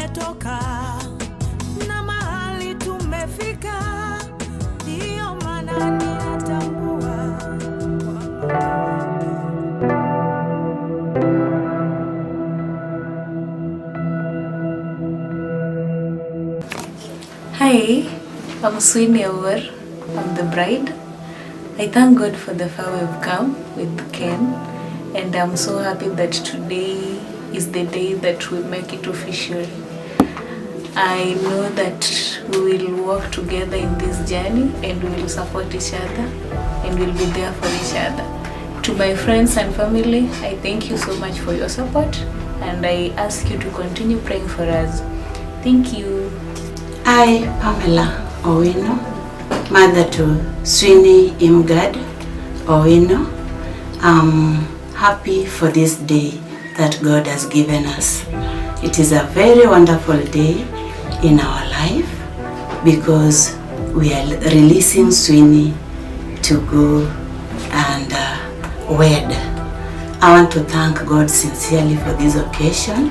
tumetoka na mahali tumefika, ndio maana ninatambua. Hi, I'm Sweeney Awar. I'm the bride. I thank God for the far we've come with Ken, and I'm so happy that today is the day that we make it official. I know that we will work together in this journey and we will support each other and we'll be there for each other. To my friends and family, I thank you so much for your support and I ask you to continue praying for us. Thank you. I, Pamela Owino, mother to Sweeney Imgad Owino, I'm happy for this day that God has given us. It is a very wonderful day in our life because we are releasing Sweeney to go and wed. I want to thank God sincerely for this occasion.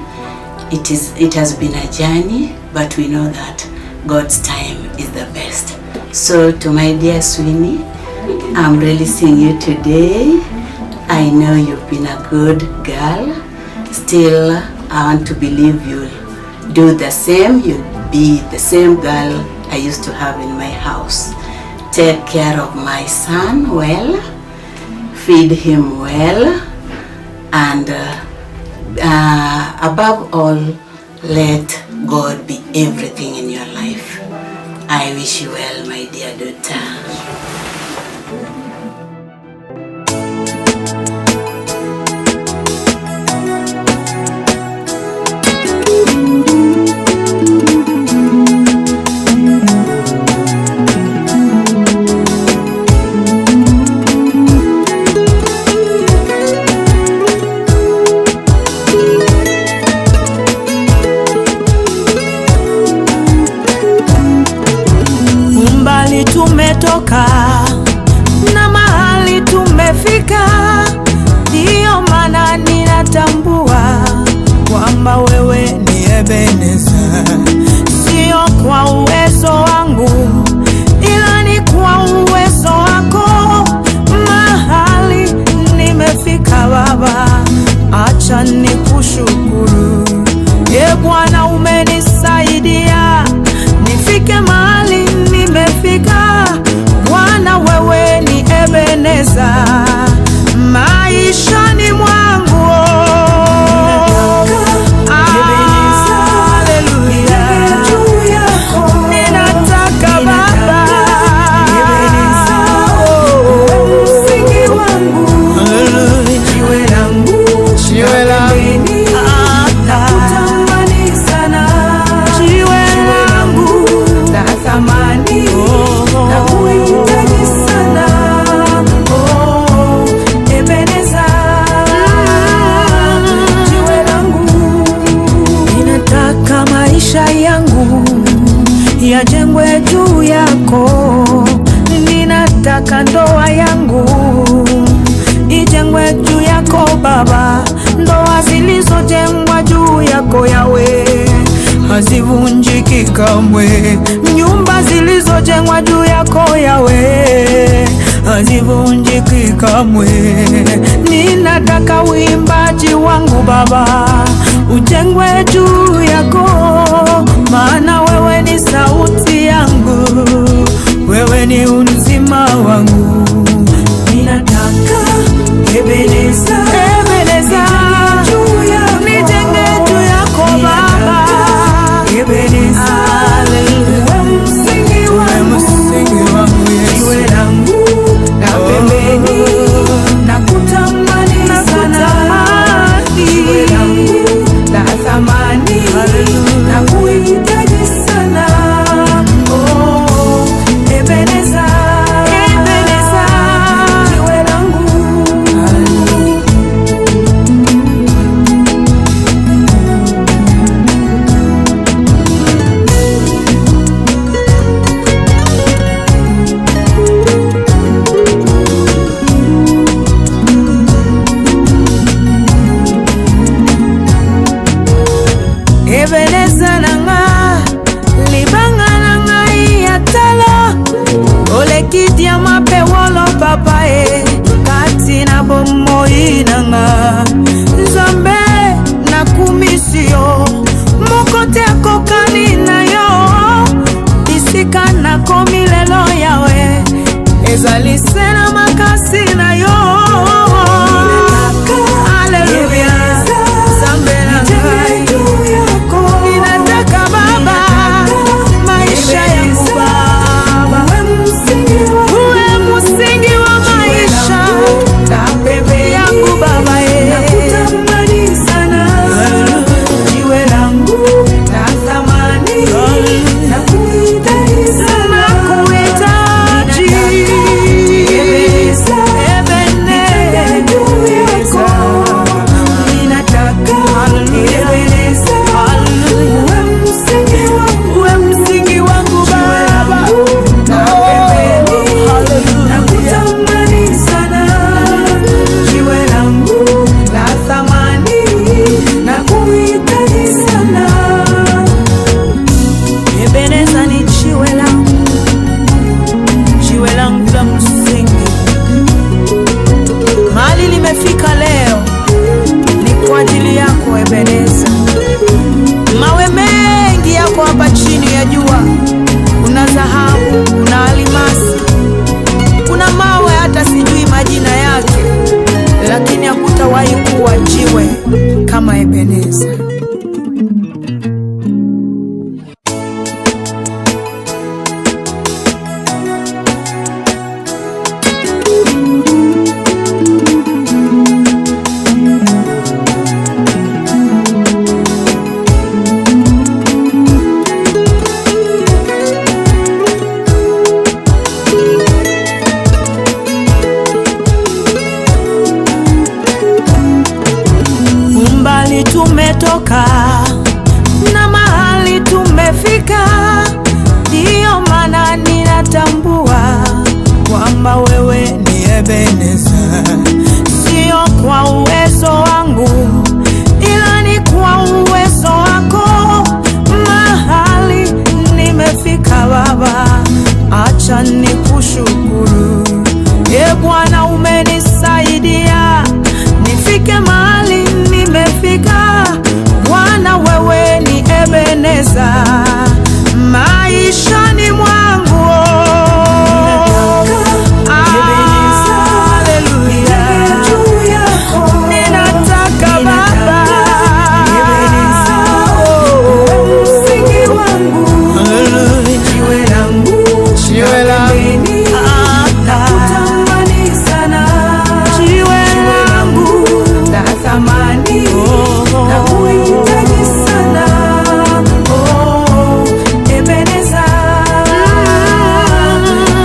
It has been a journey, but we know that God's time is the best. So to my dear Sweeney, I'm releasing you today. I know you've been a good girl. Still, I want to believe you'll do the same. You'll be the same girl I used to have in my house. Take care of my son well, feed him well, and above all, let God be everything in your life. I wish you well, my dear daughter. Tumetoka na mahali tumefika, ndio maana ninatambua kwamba wewe ni Ebeneza. Sio kwa uwezo wangu, ila ni kwa uwezo wako. Mahali nimefika Baba, acha nikushukuru. Bwana, umenisaidia nifike mahali nimefika. Bwana, wewe ni Ebeneza maishani mwangu. Ninataka Baba msingi wangu, jiwe langu, jiwe langu, nakutamani sana, jiwe langu la thamani, nakuhitaji sana, Ebeneza, jiwe langu. Ninataka maisha yangu yajengwe juu yako, ninataka ndoa yangu ijengwe juu yako Baba. Ndoa zilizojengwa juu yako Yawe hazivunjiki kamwe. Nyumba zilizojengwa juu yako Yawe hazivunjiki kamwe. Ninataka uimbaji wangu Baba ujengwe juu yako, maana wewe ni sauti yangu, wewe ni uzima wangu. Ninataka Ebeneza, Ebeneza, nijenge juu yako Baba, Ebeneza, msingi wangu, jiwe langu la pembeni, nakutamani sana, jiwe langu la thamani, ezali sena makasi na yo. Haleluya, Zambe na ngai ninataka Baba maisha yangu Baba, uwe msingi wa maisha yangu Baba, nakutamani sana, jiwe langu la thamani, nakuhitaji sana, nakuhitaji Ebeneza, ninataka Ebeneza, uwe msingi wangu Baba, nakutamani sana, jiwe langu la thamani, nakuhitaji sana. Ebeneza ni jiwe langu la msingi. Mahali nimefika leo ni kwa ajili yako Ebeneza. Mawe mengi yako hapa chini ya jua, kuna dhahabu, kuna alimasi, kuna mawe hata sijui majina yake, lakini hakutawahi kuwa jiwe kama Ebeneza. Umbali tumetoka na mahali tumefika, ndiyo maana ninatambua kwamba wewe ni Ebeneza. Sio kwa uwezo wangu, ila ni kwa uwezo wako. Mahali nimefika Baba, acha nikushukuru. Bwana, umenisaidia nifike mahali nimefika. Bwana, wewe ni Ebeneza maishani mwangu. Haleluya, ninataka Baba msingi wangu, jiwe langu, nakutamani sana, jiwe langu la thamani, nakuhitaji sana. Ebeneza,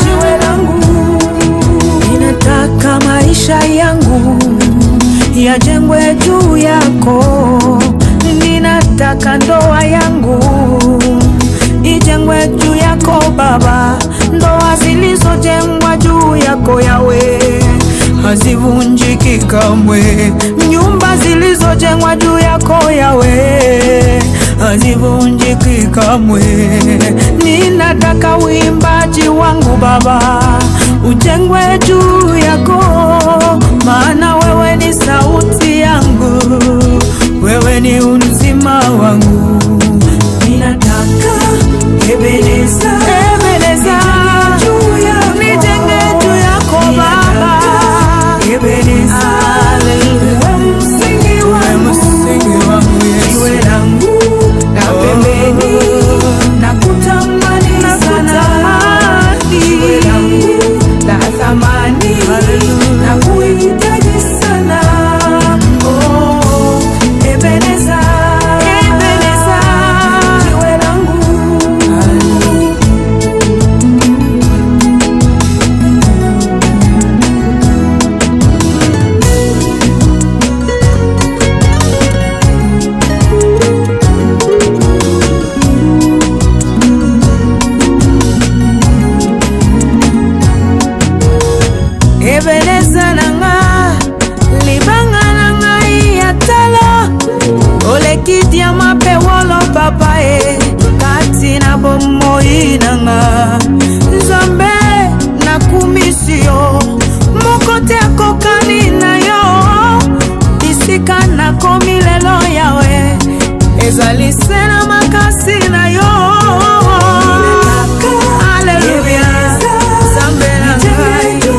jiwe langu, ninataka maisha yangu yajengwe juu yako. Ninataka ndoa yangu ijengwe juu yako Baba. Ndoa zilizojengwa juu yako Yawe hazivunjiki kamwe. Nyumba zilizojengwa juu yako Yawe hazivunjiki kamwe. Ninataka uimbaji wangu Baba ujengwe juu yako, maana wewe ni sauti yangu, wewe ni uzima wangu. Ninataka Ebeneza, nijenge juu yako Baba, Ebeneza, uwe msingi wangu, jiwe langu la pembeni, nakutamani sana, jiwe langu la thamani, nakuhitaji sana. Ebeneza, jiwe langu. Ebeneza nanga libanga nanga yatala olekidia mape wolo papae kati na bomoi nanga Nzambe na kumisio mokote akokani na yo isika na komilelo Yawe ezali sena makasi na yo. Haleluya, Zambe na ngai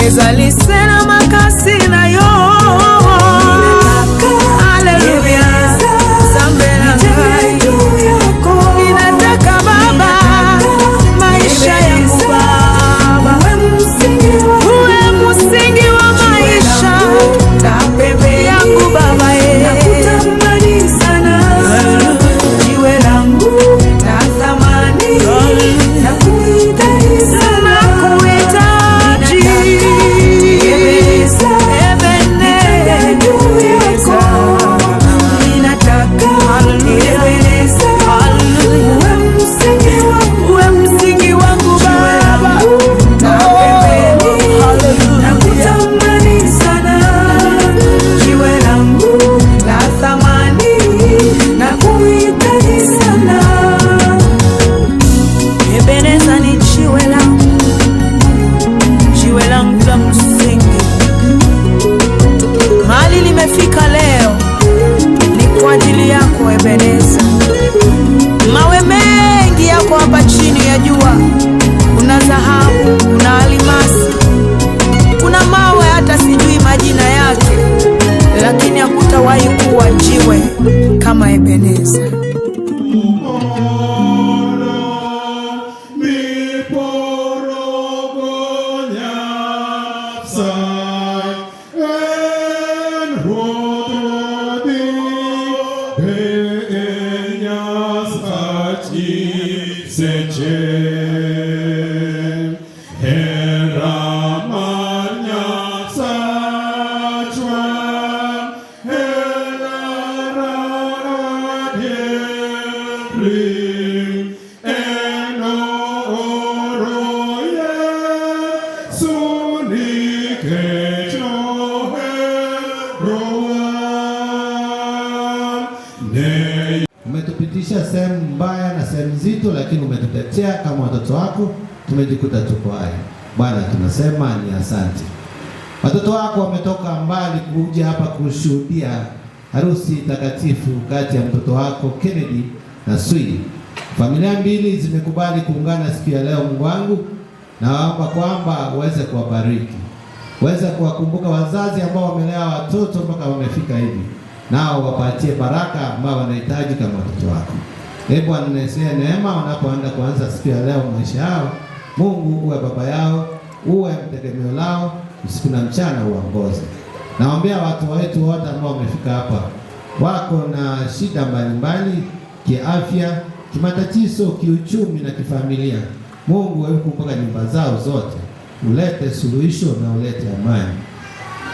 ezalisena makasi na yo. Haleluya, sambela ngai. Ninataka Baba, maisha yangu Baba, uwe msingi wa maisha yangu Baba. Nakutamani sana, jiwe langu la thamani, nakuhitaji sana, nakuhitaji. Ebeneza, mawe mengi yako hapa chini ya jua. Kuna dhahabu, kuna almasi, kuna mawe hata sijui majina yake, lakini hakutawahi kuwa jiwe kama Ebeneza. Umetupitisha sehemu mbaya na sehemu nzito, lakini umetutetea kama watoto wako, tumejikuta tuko hai. Bwana, tunasema ni asante. Watoto wako wametoka mbali kuja hapa kushuhudia harusi takatifu kati ya mtoto wako Kennedy na Sui. Familia mbili zimekubali kuungana siku ya leo. Mungu wangu, naomba kwamba uweze kuwabariki, uweze kuwakumbuka wazazi ambao wamelea watoto mpaka wamefika hivi, nao wapatie baraka ambao wanahitaji kama watoto wako. Bwana, ninesie neema wanapoenda kuanza siku ya leo maisha yao. Mungu, uwe baba yao, uwe mtegemeo lao, usiku na mchana uongoze. Naombea watu wetu wote ambao wamefika hapa, wako na shida mbalimbali, kiafya, kimatatizo, kiuchumi na kifamilia. Mungu, wewe kumbuka nyumba zao zote, ulete suluhisho na ulete amani.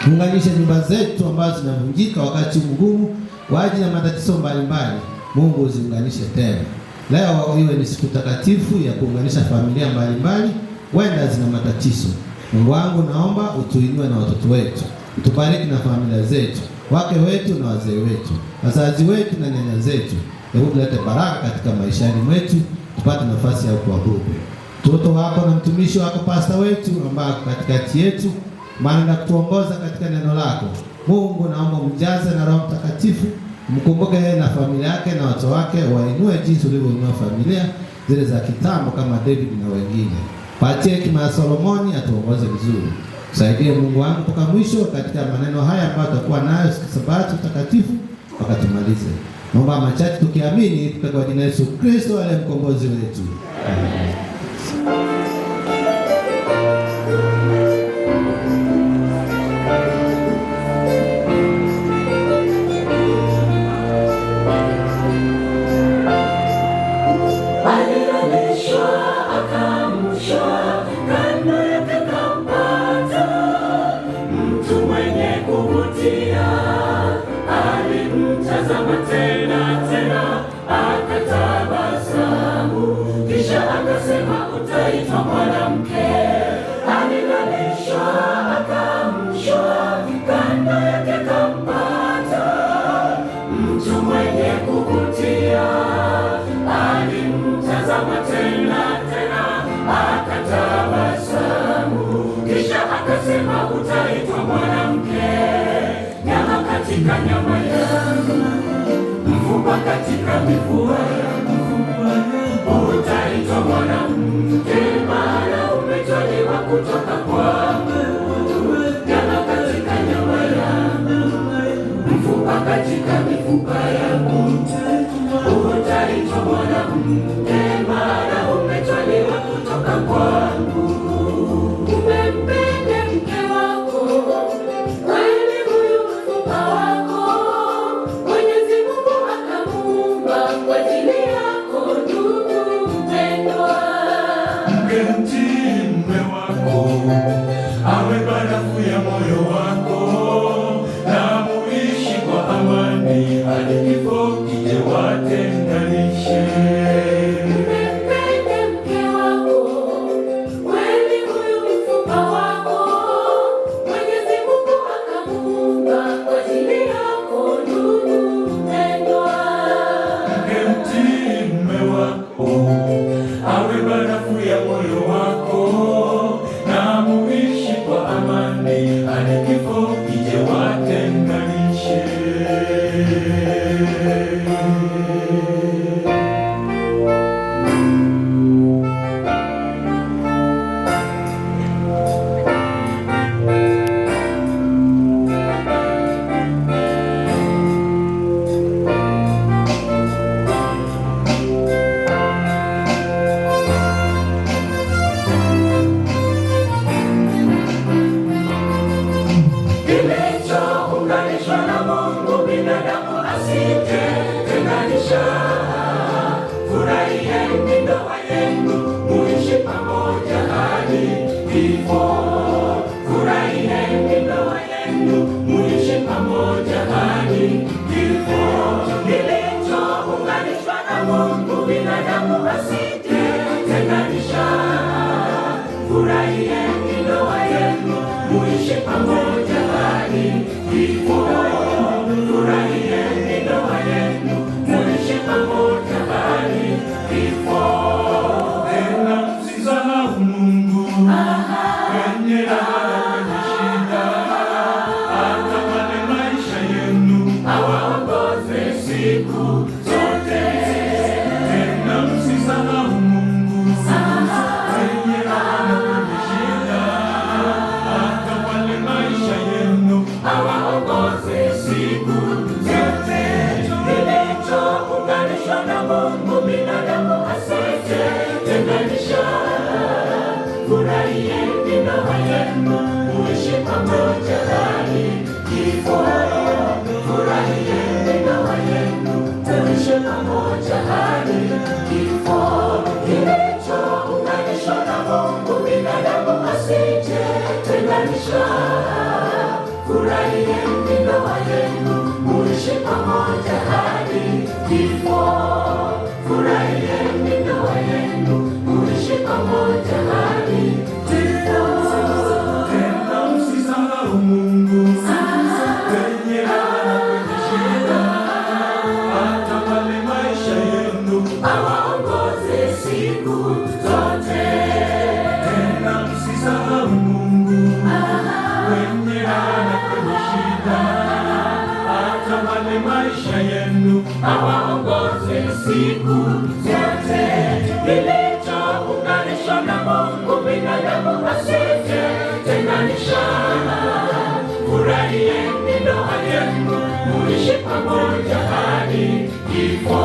Unganishe nyumba zetu ambazo zinavunjika wakati mgumu kwa ajili ya matatizo mbalimbali. Mungu, uziunganishe tena. Leo iwe ni siku takatifu ya kuunganisha familia mbalimbali, wenda zina matatizo. Mungu wangu, naomba utuinue na watoto wetu, utubariki na familia zetu, wake wetu na wazee wetu, wazazi wetu na nyanya zetu. Hebu tulete baraka katika maishani mwetu, tupate nafasi ya kuabudu. Mtoto wako na mtumishi wako pastor wetu ambao katikati yetu, maana kutuongoza katika neno lako. Mungu, naomba mjaze na Roho Mtakatifu, mkumbuke yeye na familia yake na watoto wake, wainue jinsi ulivyoinua familia zile za kitambo kama David na wengine. Patie hekima ya Solomoni, atuongoze vizuri. Saidie Mungu wangu mpaka mwisho katika maneno haya ambayo tutakuwa nayo siku Sabato takatifu mpaka tumalize. Naomba machache tukiamini kwa jina la Yesu Kristo aliye mkombozi wetu. Amen. Akasema utaitwa mwanamke, nyama katika nyama yangu, mfupa katika mifupa yangu. Utaitwa mwanamke, maana umetwaliwa kutoka kwangu. awe barafu ya moyo wako, na muishi kwa amani hadi kifo kije watenganishe. Mpende mke wako, kweli huyu mfupa wako, Mwenyezi Mungu akamuumba kwa ajili yako ndugu mpendwa. Mtii mume wako, awe barafu ya moyo wako, na muishi kwa amani hadi kifo kije watenganishe. Kilichounganishwa na Mungu binadamu asitetenganisha. Furahieni ndoa yenu, muishi pamoja hadi kifo. Furahieni ndoa yenu, muishi pamoja hadi kifo. Kilichounganishwa na Mungu binadamu asitetenganisha. Furahieni ndoa yenu, muishi pamoja hadi kifo. Furahieni ndoa yenu, muishi pamoja hadi kifo. Tena msisahau Mungu kwenye raha na shida, hata wale maisha yenu awaongoze siku zote. Tena msisahau Mungu kwenye raha na shida, hata wale maisha yenu awaongoze siku zote. Kilichounganishwa na Mungu binadamu asitetenganisha. Furahieni ndoa yenu, muishi pamoja hadi kifo. Furahieni ndoa yenu, muishi pamoja hadi kifo. Kilichounganishwa na Mungu binadamu asitetenganisha. Furahieni ndoa yenu, muishi pamoja hadi kifo. Furahieni ndoa yenu, muishi pamoja hadi kifo. Tena msisahau Mungu kwenye raha na kwenye shida, hata wale maisha yenu awaongoze siku zote. Tena msisahau Mungu kwenye raha na kwenye shida, hata wale maisha yenu awaongoze siku zote. Kilichounganishwa na Mungu binadamu asitetenganisha. Furahieni ndoa yenu, muishi pamoja hadi kifo.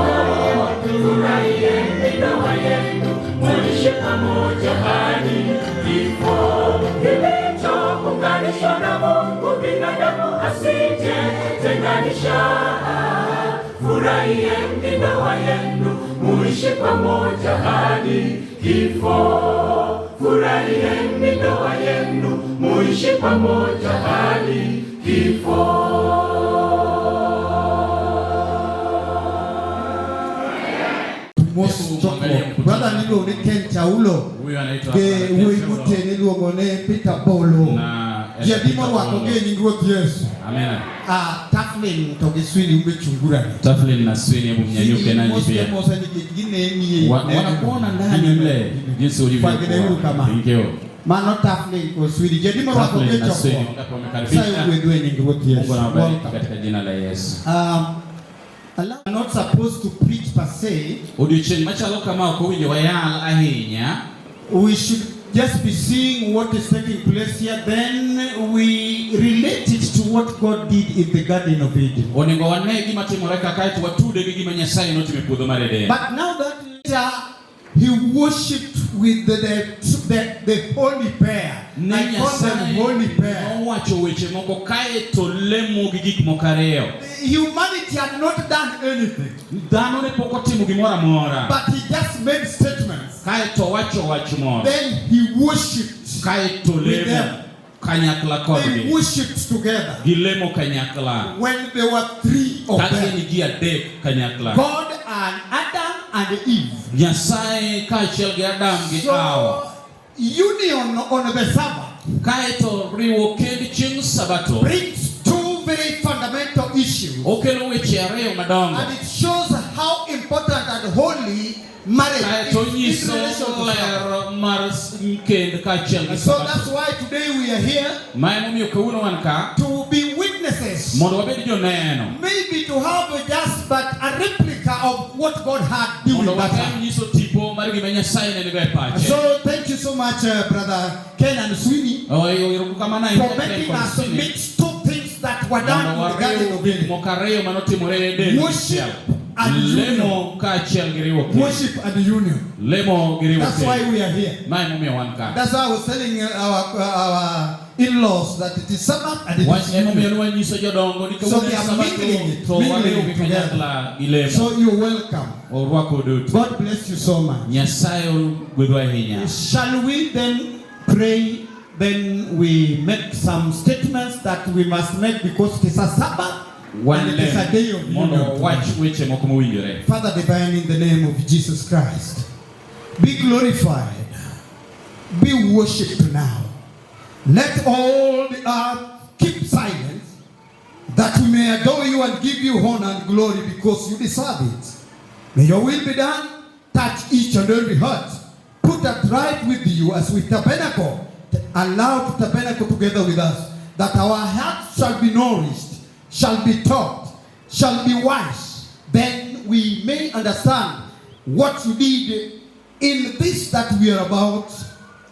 Furahieni ndoa yenu, muishi pamoja hadi kifo. Kilichounganishwa na Mungu binadamu asitetenganisha. Furahieni ndoa yenu, muishi pamoja hadi kifo. Furahieni ndoa yenu, muishi pamoja hadi kifo. Brother nilo ni Ken Chaulo. Huyu anaitwa Ute niluongone Peter Bolo. Jadimo wako ge nyingruoth Yesu. Amen. Taflin to Kiswahili umechungura. Taflin na Swahili hebu mnyanyuke nanyi pia. Wanakuona ndani mle jinsi ulivyo. Thank Mano Taflin kwa Swahili. Jadimo wako ge choko. Sasa uwedwe nyingruoth Yesu. Mungu anawabariki katika jina la Yesu. I'm not supposed to preach per se. Odiochieng' machalo kama ok owinjo wayal ahinya. We should just be seeing what is taking place here, then we relate it to what God did in the Garden of Eden. Onego wane gima timore kae to watude gi gima Nyasaye notimo e puodho mar Eden. But now that he worshipped with the holy pair. I call them holy pair. Owacho weche moko kae to lemo gi gik moko ariyo. Humanity had not done anything. Dhano ne pok otimo gimoro amora. But he just made statements. Kae to wacho wach moro. Then he worshipped. kaeto with lemo them. kanyakla They kodgi. worshipped together. Gilemo kanyakla. When there were 3 of Kagin them, gi adek kanyakla. God and Adam and Eve. Nyasaye kaachiel gi Adam gi Hawa. So, union on the Sabbath Kaeto riwo kend chieng' Sabato brings 2 very fundamental issues. okelo weche ariyo madongo. And it shows how important and holy marriage Kaeto is nyiso in relation to Sabbath. ler mar kend kaachiel gi And so Sabato. that's why today we are here Ma emomiyo kawuono wan ka to be witnesses. mondo wabed joneno. Maybe to have just but a replica of what God had doing Mondo that watem time. nyiso tipo mar gima Nyasaye ne nigo e pache. So thank you so much, Brother Ken and Sweeney, Erokamano for making us mix 2 things that were done in the Garden of Eden. moko ariyo manotimore e Eden. Worship and Lemo kaachiel gi riwo kend. Worship and union. Lemo gi riwo That's why kend. we are here. Ma emomiyo wan ka. That's why I was telling our in-laws that it is Sabbath and it Wach is emomiyo union. nwanyiso jodongo ni So kawuono they en are Sabato mingling to wariwo gi together. kanyakla gi lemo. So you're welcome. Orwako duto. God bless you so much. Nyasaye ogwedhwa ahinya. Shall we then pray? Then we make some statements that we must make because it is a Sabbath Wan and it is a day of lem mondo union. wach weche moko mowinjore. Father divine, in the name of Jesus Christ, be glorified, be worshipped now. Let all the earth keep silence, that we may adore you and give you honor and glory because you deserve it. May your will be done. Touch each and every heart. Put us right with you as we tabernacle. Allow to tabernacle together with us, that our hearts shall be nourished, shall be taught, shall be wise. Then we may understand what you did in this that we are about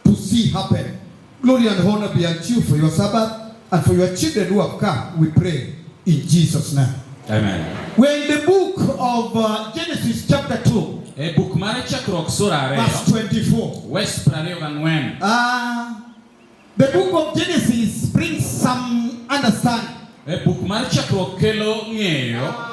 to see happen. Glory and honor be unto you for your Sabbath and for your children who have come. We pray in Jesus' name. Amen. We're in the book of Genesis chapter 2, E buk mar chakruok sura verse 2 24. wes 24. The book of Genesis brings some understanding. E buk mar chakruok kelo ng'eyo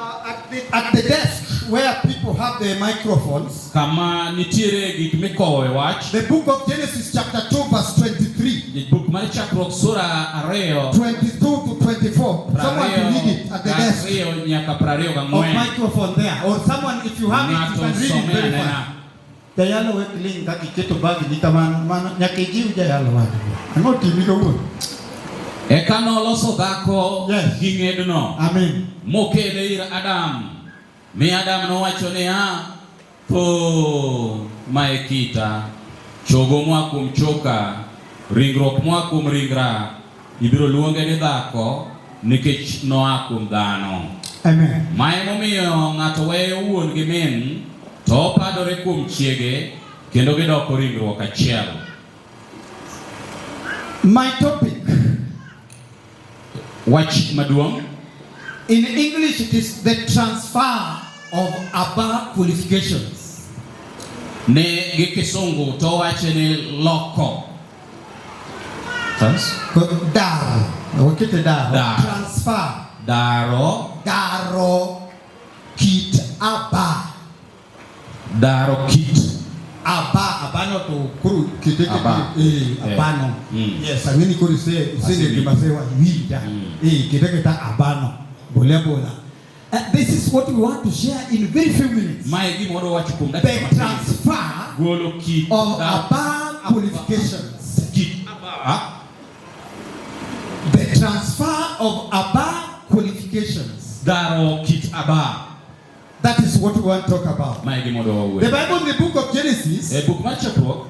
At the desk where people have their microphones, kama nitiere gik mikowo e wach. the book of Genesis chapter 2 verse 23, E buk mar chakruok sura 2 22 to 24. Someone can read it at the desk ariyo nyaka of 24. microphone there. Or someone, if you have it, you Ng'ato can read it some very anena. fast. Jayalo wekling kaki keto bagi ni kamano nyaka jiw jayalo wadu. Ang'o timi kawuono? Eka noloso dhako Yes. gi ng'edno Amen. mokele ir Adam. Mi Adam nowacho niya, po mae kita, chogo moa kuom choka, ringruok moa kuom ringra, ibiro luonge ni dhako nikech noa kuom dhano. Amen. Ma emomiyo ng'ato weyo wuon gi min to opadore kuom chiege kendo gidoko ringruok achiel. My topic, Wach maduong' in English, it is the transfer of above qualifications. ne gi Kisungu to wache ni loko. Daro. Wakete daro. Daro. Transfer. Daro, Daro. Kit aba. daro kit. Aba. Abano to kuru. Kite Aba. Abano. Yes, I'm going to say Asili. Kimasewa. Wilda. Kite kita abano. Bola bola. This is what we want to share in very few minutes. Mae gimoro wacho kuom The dakika matin. transfer Golo kit of da- above qualifications. kit aba. The transfer of above qualifications. Daro kit aba. That is what we want to talk about. Mae gimoro The wawe. Bible in the book of Genesis, E buk mar chakruok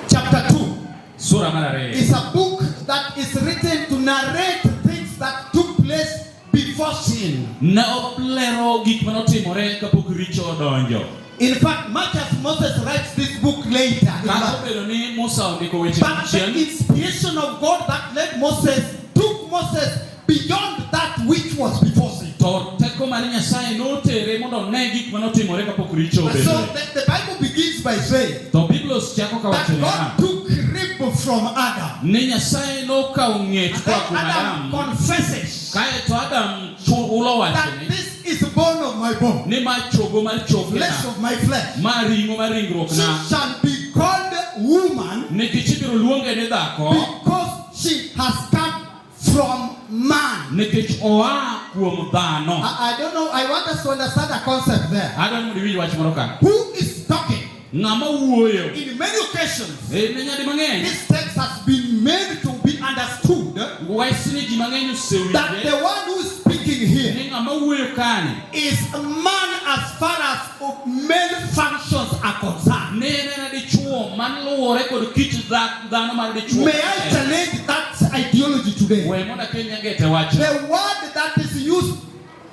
chapter 2, sura mar 2 is a book that is written to narrate things that took place before sin. ne olero gik manotimore kapok richo odonjo. In fact, much as Moses writes this book later, in Kata fact, obedo ni Musa ondiko weche but the chien, inspiration of God that led Moses took Moses beyond that which was before sin. to teko mar Nyasaye notere mondo ne gik manotimore kapok richo And so obedo. the Bible begins by saying To Biblos chako ka that wacho God niya, took rib from Adam. ni Nyasaye nokawo ng'et And koa then kuom Adam Adam. confesses Kae to Adam chulo that wachone this is bone of my bone, ni ma chogo mar flesh chokena, of my flesh. ma ring'o mar She ringruokna, shall be called woman nikech luonge ni dhako because she has come from man. nikech oa kuom dhano. I don't know. I want us to understand the concept there. Adwaro mondo iwinj wach moro ka. Who is talking? Ng'ama wuoyo. In many occasions, Ne nyadi mang'eny. this text has been made to be understood Wachni ji mang'eny that the osewinje. one who is speaking here Ni ng'ama wuoyo kani. is a man as far as male functions are concerned. Ne en dichuo man luwore kod kit dhano mar dichuo. May I challenge that ideology today? We mondo akel nyagete wach. The word that is used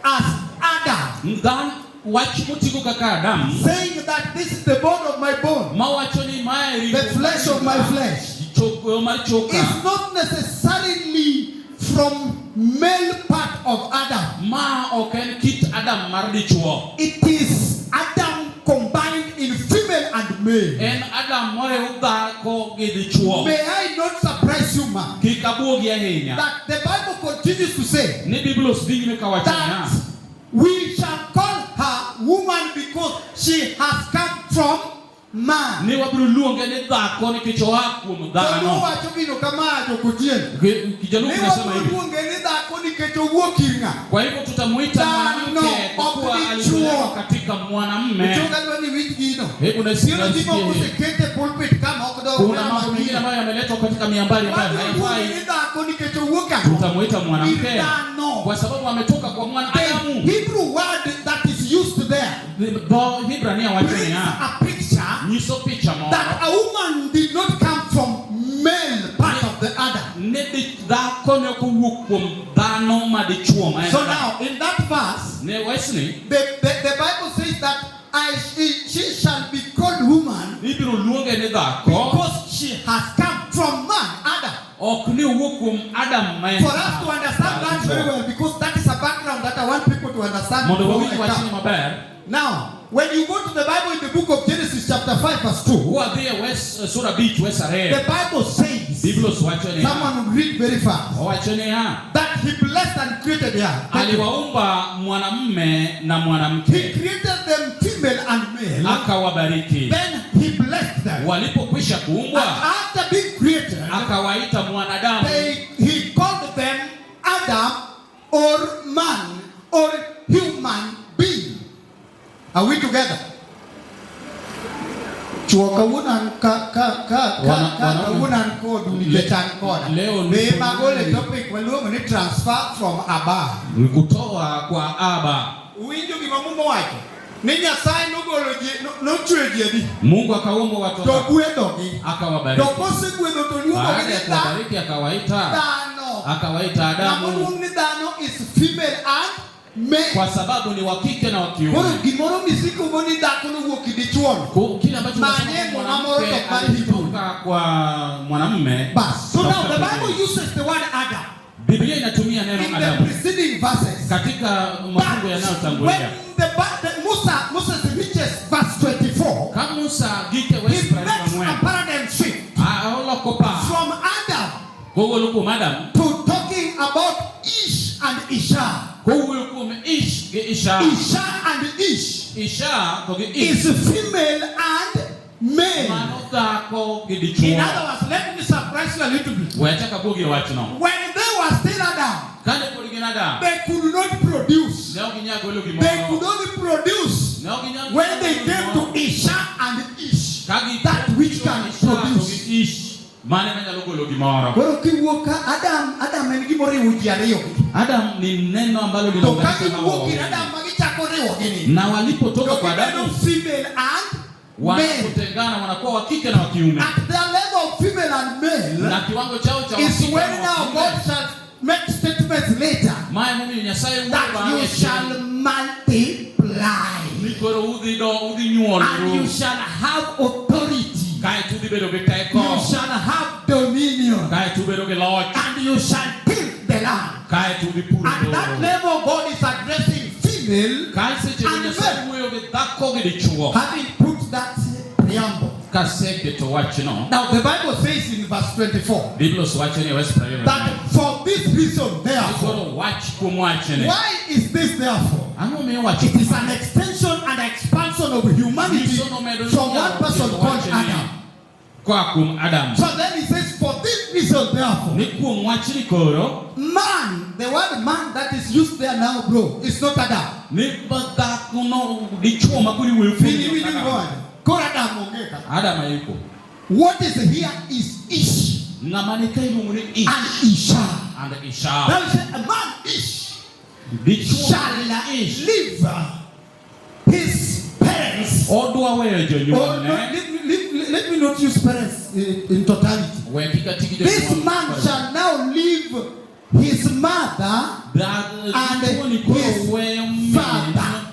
as Adam, Dhan wach motigo kaka Adam. saying that this is the bone of my bone, Mawacho ni mae ringo. the flesh of my flesh, Chogo mar choka. is not necessarily from male part of Adam. Ma ok en kit Adam mar dichuo. It is Adam combined in female and male. En Adam moriw dhako gi dichuo. May I not surprise you, man, Kik abuogi ahinya. that the Bible continues to say Ni Biblos dhi nyime kawacho that niya. we shall call her woman because she has come from man. Ni wabiro luonge ni dhako nikech oa kuom dhano. Wacho gino kama jokotien. Kijaluo Ni kinasema wabiro hivi. luonge ni dhako nikech owuok ir ng'a. Kwa hivyo tutamuita mwanamke kwa kuwa alizaliwa katika mwanamume. Mchunga dwa ni winj gino. Hebu nasikia Sio jima hii. kusekete pulpit kama ok dog. Kuna mambo mengine ambayo yameletwa katika miambari ambayo haifai. Ni dhako nikech owuok ang'o. Tutamuita mwanamke Dhano. kwa sababu ametoka kwa mwanadamu. The Hebrew word that is used there Hibrania wacho brings niya. a picture Nyiso picha moro. that a woman did not come from male part of the Adam. Ne dhako ne ok owuok kuom dhano ma dichuo ma en. So now in that verse, Ne wachni the Bible says that she shall be called woman ibiro luonge ni dhako because she has come from man, Adam. ok ni owuok kuom Adam ma en. For us to understand that very well, because that is a background that I want people to understand. Mondo before wawinj I wachni come. maber. Now, when you go to the Bible in the book of Genesis chapter 5 verse 2, Wadhi e sura 5 wes the 2. Bible says, Biblos wacho niya. someone will read very fast, Owacho niya. that he blessed and created her. Aliwaumba mwanamume na He mwanamke. created them female and male. Akawabariki. Then he blessed them. Walipokwisha And kuumbwa after being created, akawaita mwanadamu. he called them Adam or man or human being. Are we together? Chuokawunan kawunan kodu nikechan koda. Leo Be magole topic waluongo ni transfer from above. Kutoa kwa Aba. Uwinjo gima Mungu wacho. Ni Nyasaye nogolo ji nochwe ji adi. Mungu akaumba watu To gwedogi. akawabariki. To kosegwedho to luongo Baada ni ya kuwabariki akawaita dhano. akawaita Adamu Adamu ni dhano is female and male. kwa sababu ni wa kike na wa Koro kiume. gimoro misiko goni dhako nowuok dichuo. Kile ambacho Manye mwanamoro mwanamke to bali alitoka kwa mwanamume. Bas. So now the Bible uses the word Adam Biblia inatumia in neno the Adamu preceding verses. katika mafungo But yanayotangulia. when Moses reaches verse 24, Kama Musa gike he wesi makes a paradigm shift aolokopa from Adam kowuok kuom Adam to talking about Ish and Isha. kowuok kuom Ish gi Isha. Isha and Ish Isha to gi is Ish female and male. mano dhako gi In dichuo. other words, let me surprise you a little bit. Wechaka buogi e wachno. When they were still Adam, Kane pod gin Adam they could not produce. ne ok ginyal golo They could gimoro. only produce Ne ok ginyal when they golo came to gimoro. Isha and Ish. Ka gi- That which can Isha to produce. gi Ish mane manyalo golo gimoro. Koro kiwuok ka Adam en gimoro riwo ji ariyo gi. Adam ni neno ambalo To ka linaunganisha na giwuok ir wao. Adam ma gichako riwo gini. Na walipotoka To kwa gibedo Adamu female and male. wanapotengana wanakuwa wa kike na wa kiume. At the level of female and male Na kiwango chao cha wa is kike when na wa now kiume. God shall make statements later Mae momiyo Nyasaye that you shall multiply nikoro udhi and nyuolru. you shall have authority. Kaeto udhi bedo gi You teko. shall have dominion Kaeto udhi bedo gi loch. and you shall till the land. Kaeto udhi puro At that lowo. level, God is addressing female, Kae seche ma and Nyasaye wuoyo gi dhako gi dichuo. having put that preamble. Kaseketo wachno. Now, the Bible says in verse 24 Biblos wacho ni wes 24. that for this reason, therefore, Koro wach kuom wachne. why is this therefore? Ang'o miyo wacho? It is an extension and expansion of humanity Nyiso nomedo from one person called Adam. kwa kum Adam. So then he says, for this reason therefore, Ni kum wachiri koro. man, the word man that is used there now, bro, it's not Adam. Ni bata kuno dichuo makuli wifu. Kora Adam ongeka. Adam ayuko. What is here is Ish. Ngamanika ilunguni Ish. And Isha. And Isha. Now say a man Ish Shall leave his parents. Let me not use parents in totality. This man shall now leave his mother and his father.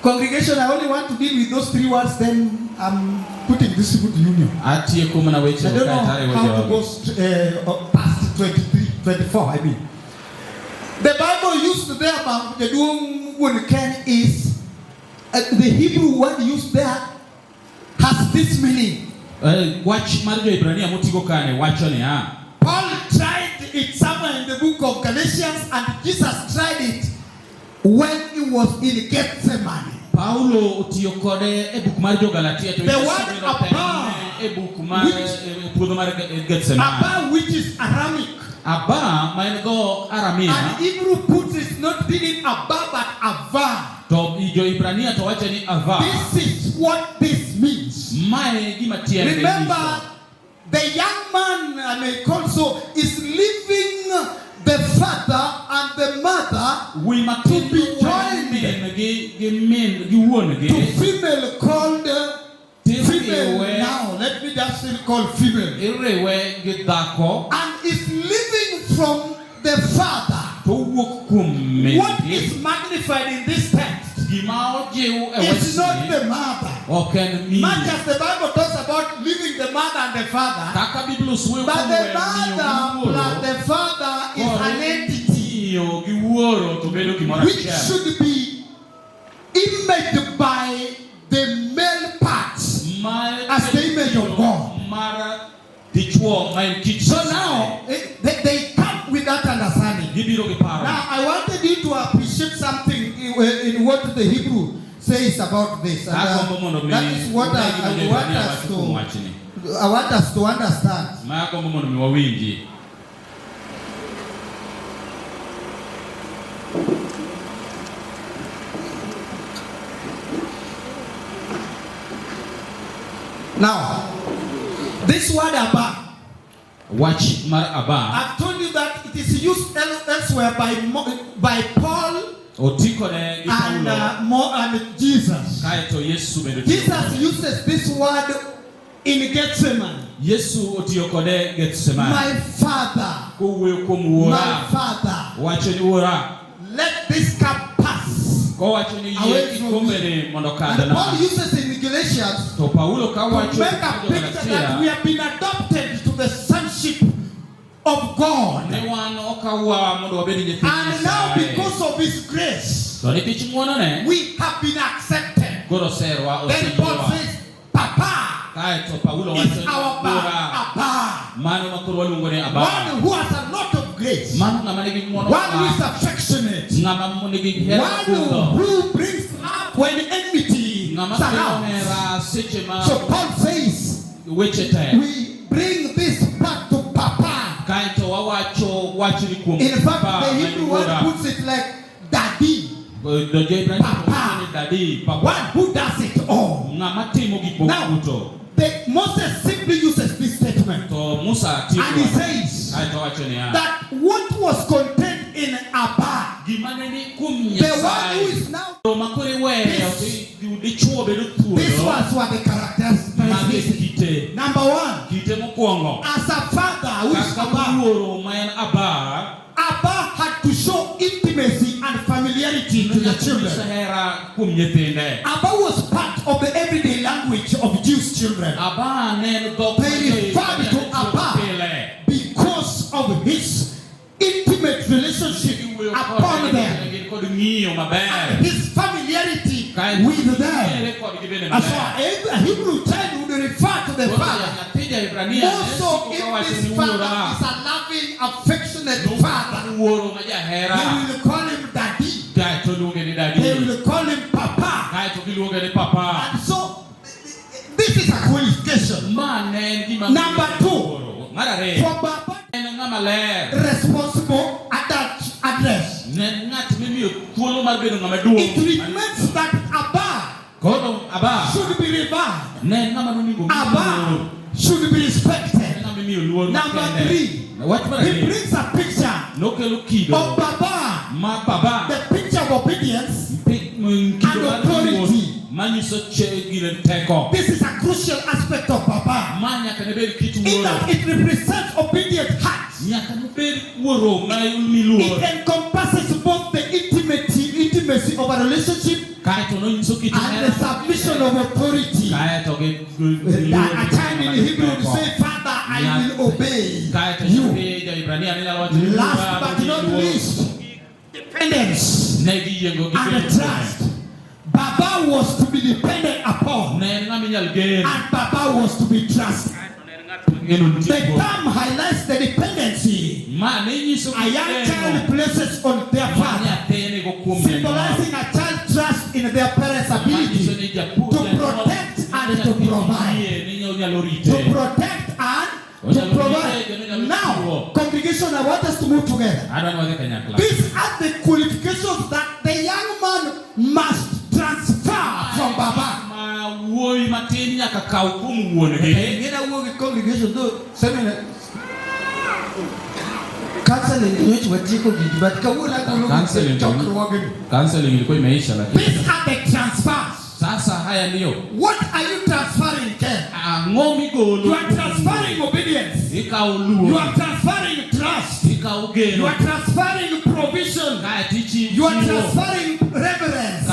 Congregation, I only want to deal with those 3 words, then I'm putting this to union. I don't know how to go past 23, 24, I mean. The Bible used there about the Ken is the Hebrew word used there has this meaning. Paul tried it somewhere in the book of Galatians, and Jesus tried it when he was in Gethsemane. Paulo utiokode e book marjo Galatia to the word Abba, which is Aramaic. Abba maingo Aramia. And Hebrew puts it not meaning Abba but Ava. To ijo Ibrania to wacha ni Ava. This is what this means. Remember, the young man, I may call so, is leaving the father and the mother to be joined to female called female now. Let me just say called female. And is living from the father. What is magnified in this text? It's not the mother. Much as the Bible talks about leaving the mother and the father, but the mother plus the father is an entity which should be imaged by the male parts as the image of God. So now they come with that understanding. Now I wanted you to appreciate something in what the Hebrew says about this. And, that is what I want us to understand. Now, this word Abba, I've told you that it is used elsewhere by Paul and Jesus. Jesus uses this word in Gethsemane. My father, let this cup pass away from me. And Paul uses in Galatians to make a picture that we have been adopted to the sonship of God. And now because of his grace, we have been accepted. Then Paul says, Papa is our Abba. One who has a lot of grace. One who is affectionate. One who brings up when enmity surrounds. So Paul says, we bring this back to Papa. In fact, the Hebrew word puts it like Daddy. Papa. One who does it all. Now, Moses simply uses this statement. And he says that what was contained in Abba, the one who is now this was what the characteristics. Number one, as a father who is Abba had to show intimacy and familiarity to the children. Abba was part of the everyday language of Jewish children. They referred to Abba because of his intimate relationship upon them and his familiarity with them. And so a Hebrew child would refer to the father. Also, if this father is a loving, affectionate father, they will call him Daddy. They will call him Papa. And so, this is a purification. Number 2, for Baba, responsible address. It remains that Abba should be revered. Abba should be respected. Number 3, he brings a picture of Baba, the picture of obedience and authority. This is a crucial aspect of Baba, in that it represents obedient hearts. It encompasses both the intimacy of a relationship and the submission of authority. A child in Hebrew would say, Father, I will obey you. Last but not least, dependence and trust. Baba was to be dependent upon, and Baba was to be trusted. The term highlights the dependency a young child places on their father, symbolizing a child's trust in their parents' ability to protect and to provide. To protect and to provide. Now, congregation, I want us to move together. These are the qualifications that the young man must transfer from Baba. Congregation do seminar counseling ilikuwa imeisha, lakini these are the transfers. Sasa haya ndio. What are you transferring, Ken? You are transferring obedience. You are transferring trust. You are transferring provision. You are transferring reverence.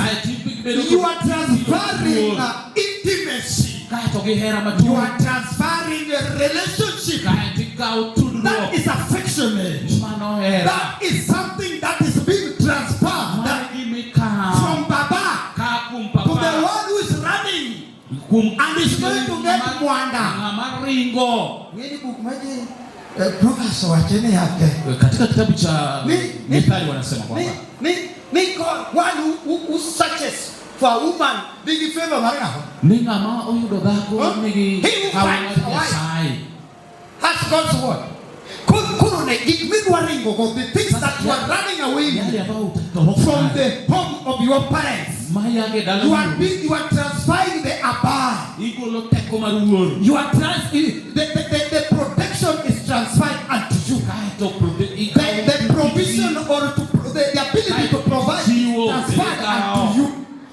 You are transferring intimacy. You are transferring a relationship. That is affectionate. That is something that is being transferred from Baba to the one who is running and is going to get Mwanda. Professor wacheni yake katika kitabu cha Mithali wanasema kwamba one who searches for a woman big favor marina ninga ma oyudo dhako nigi has God's word. Kurune igmidwaringo go the things that you are running away from the home of your parents. You are transferring the Abba. You are the protection is transferred unto you. The provision or the ability to provide is transferred unto you.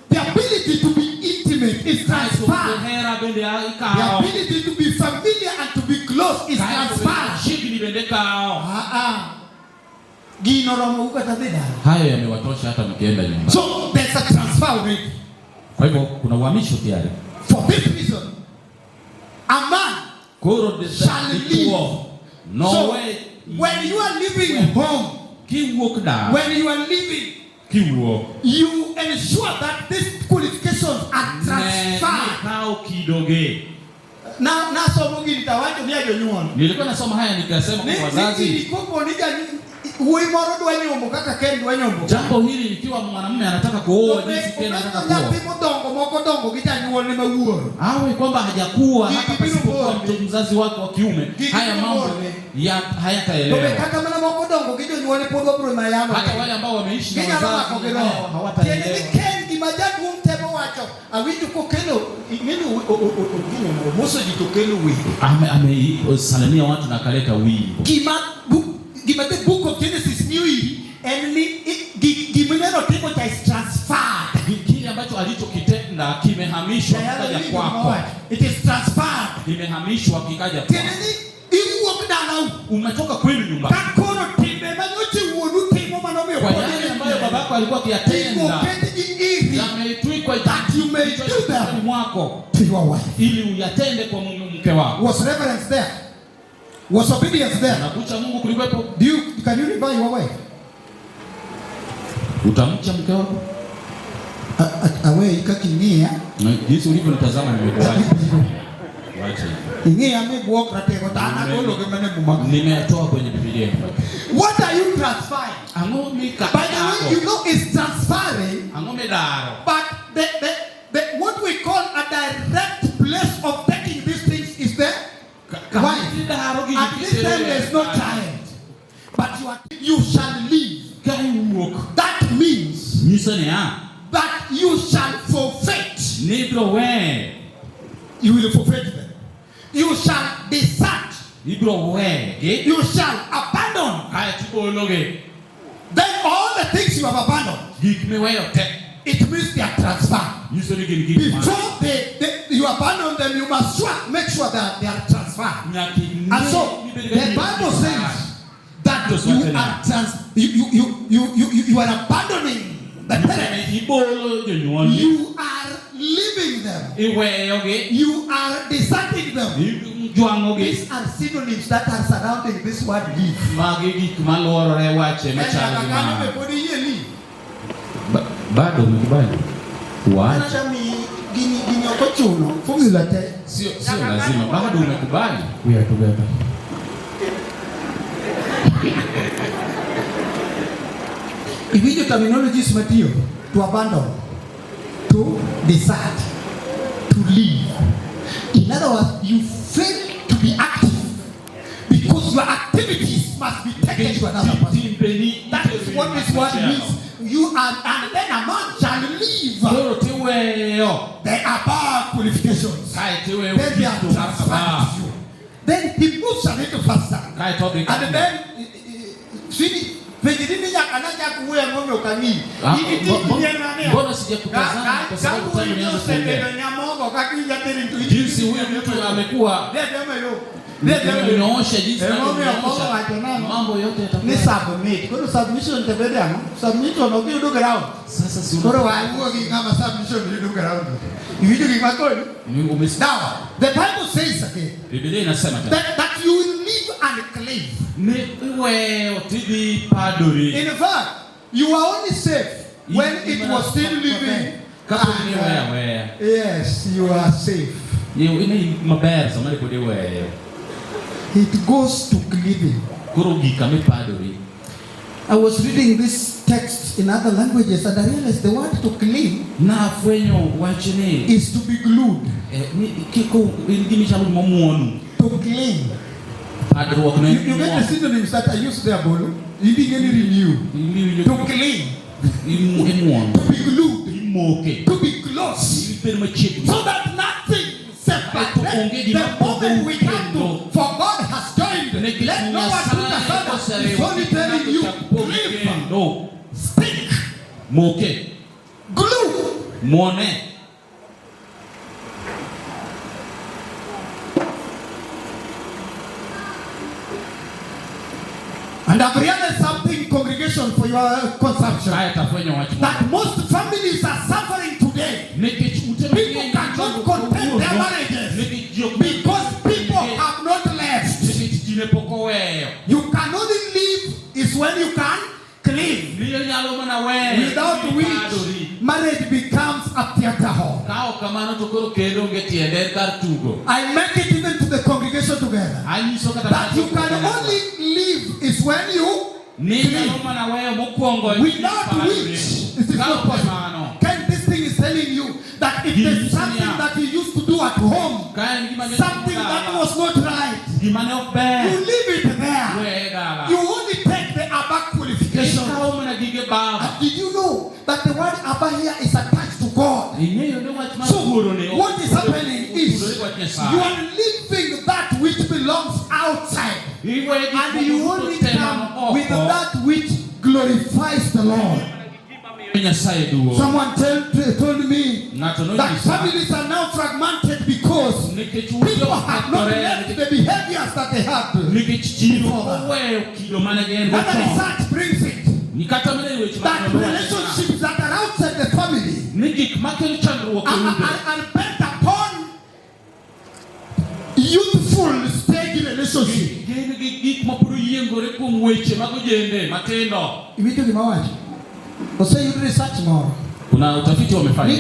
The ability to be intimate is transferred. The ability to be familiar and to be close is transferred. Hayo yamewatosha hata mkienda nyumbani. So there's a transfer already. Kwa hivyo kuna uhamisho tayari. For this reason, a man shall live. No so way. When you are living home, when you are living, you ensure that these qualifications are transferred. Na somo hili nitawacha ni ajo nyuon. Nilikuwa nasoma haya nikasema kwa wazazi. Nilikuwa nija uimoro dwa nyombo kaka Ken dwa nyombo. Jambo hili likiwa mwanamume anataka kuoa jinsi Ken anataka kuoa. Moko dongo kitanyuon ni mawuoro. Awe kwamba hajakuwa hata pasipokuwa mzazi wake wa kiume. Haya mambo hayataelewa. Tobe kaka mana moko dongo kitanyuon ni podwa bro na yamo. Hata wale ambao wameishi na wazazi hawataelewa. Ken gimajadu mtebo wacho. Awiju kokelo mimi moso jitokelo wi. Amesalimia watu na kaleta wimbo. Gima the book of Genesis new and gimenero timo cha is transferred. Kile ambacho alichokitenda kimehamishwa kikaja kwako. It is transferred. Kimehamishwa kikaja kwako. Teneni iwo kudana umetoka kwenu nyumbani. Takono timbe manyote uodu timo manome kwa yale ambayo babako alikuwa akiyatenda. Yametwikwa that you may do them mwako to your wife. Ili uyatende kwa mke wako. Was reverence there? Was obedience there? Unakucha Mungu kulikuwepo. Can you revere your wife? Utamcha mke wako? Awe ikakinia. Jinsi ulivyonitazama nimekuacha. Wacha. Ingia amegwok ratego tana golo gemene bumaga. Nimetoa kwenye Biblia. What are you transferring? Angomika. By the way, you know it's transferring. Angomedaro. But the what we call a direct place of taking these things wife. At this time there's no child, but you shall live. That means that you shall forfeit. You will forfeit them. You shall desert. You shall abandon. Then all the things you have abandoned, it means they are transferred. Before you abandon them, you must make sure that they are transferred. And so the Bible says that you are abandoning the parents. You are leaving them. You are deserting them. These are synonyms that are surrounding this word live. Bado umekubali? Waache. Sio lazima. Bado umekubali? We are together. If we use terminologies material, to abandon, to desert, to leave. In other words, you fail to be active because your activities must be taken to another person. That is what this word means. You are, and then a man shall leave the above qualifications. Then they are transferred to you. Then he moves a little faster. And then Mbona sijakutazama kwa sababu tayari nianza kuongea. Jinsi huyu mtu amekuwa unaosha jinsi mambo yote yatakuwa. Ni submit. Kwa submission tabeda submission ogi do ground. Sasa si kwa wao kama submission do ground. Hivi ndio makoni. Now, the Bible says again. Biblia inasema that you will live and claim. In fact, you are only safe when it was still living. Yes, you are safe. It goes to cleaving. I was reading this text in other languages and I realized the word to cleave is to be glued. To cling. You get the synonyms that I used there, Bolo. You didn't get renew. To cling. To be glued. To be close. So that nothing separates. The moment we come to, for God has joined. Let no one put aside. He's only telling you, cleave. Stick. Glue. And I've realized something, congregation, for your consumption. That most families are suffering today. People cannot contain their marriages because people have not left. You can only live is when you can cleave. Without which marriage becomes a theater hall. I make it even to the congregation together. That you can only live is when you cleave. Without which it is not possible. This thing is telling you that if there's something that you used to do at home, something that was not right, you leave it there. You only take the Abba qualification. And did you know that the word Abba here is attached to God? So what is happening is you are living that which belongs outside, and you only come with that which glorifies the Lord. Someone told me that families are now fragmented because people have not left the behaviors that they had before. And the research brings it that relationships that are outside the family are bent upon youthful stage relationship. Kuna utafiti wamefanya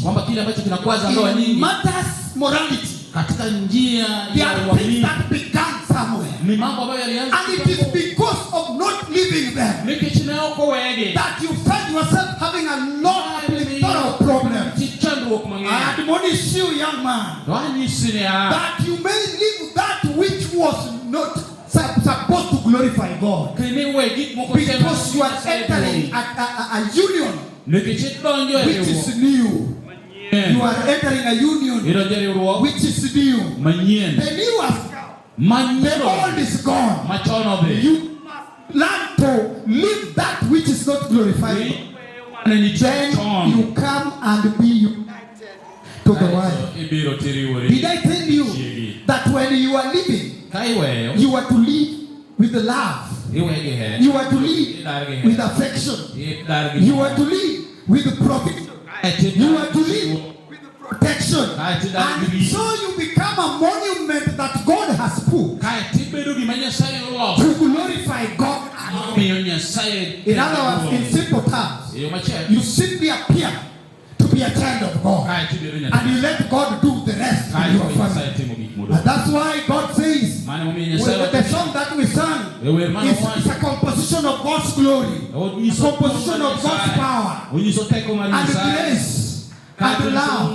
kwamba kile ambacho kinakwaza ndoa nyingi katika njia ya uaminifu ni mambo ambayo yalianza, and it is because of not living them that you find yourself having a lot of problem. I admonish you, young man, that you may live that which was not supposed to glorify God, because you are entering a union which is new. You are entering a union which is new. The new has come. The old is gone. You must learn to live that which is not glorified. Then you come and be united to the wife. Did I tell you that when you are living, you are to live with love, you are to live with affection, you are to live with provision, you are to live with protection, and so you become a monument that God has put to glorify God. In other words, in simple terms, you simply appear to be a child of God, and you let God do the rest in your family. And that's why God says, the song that we sang is a composition of God's glory, a composition of God's power, and grace, and love.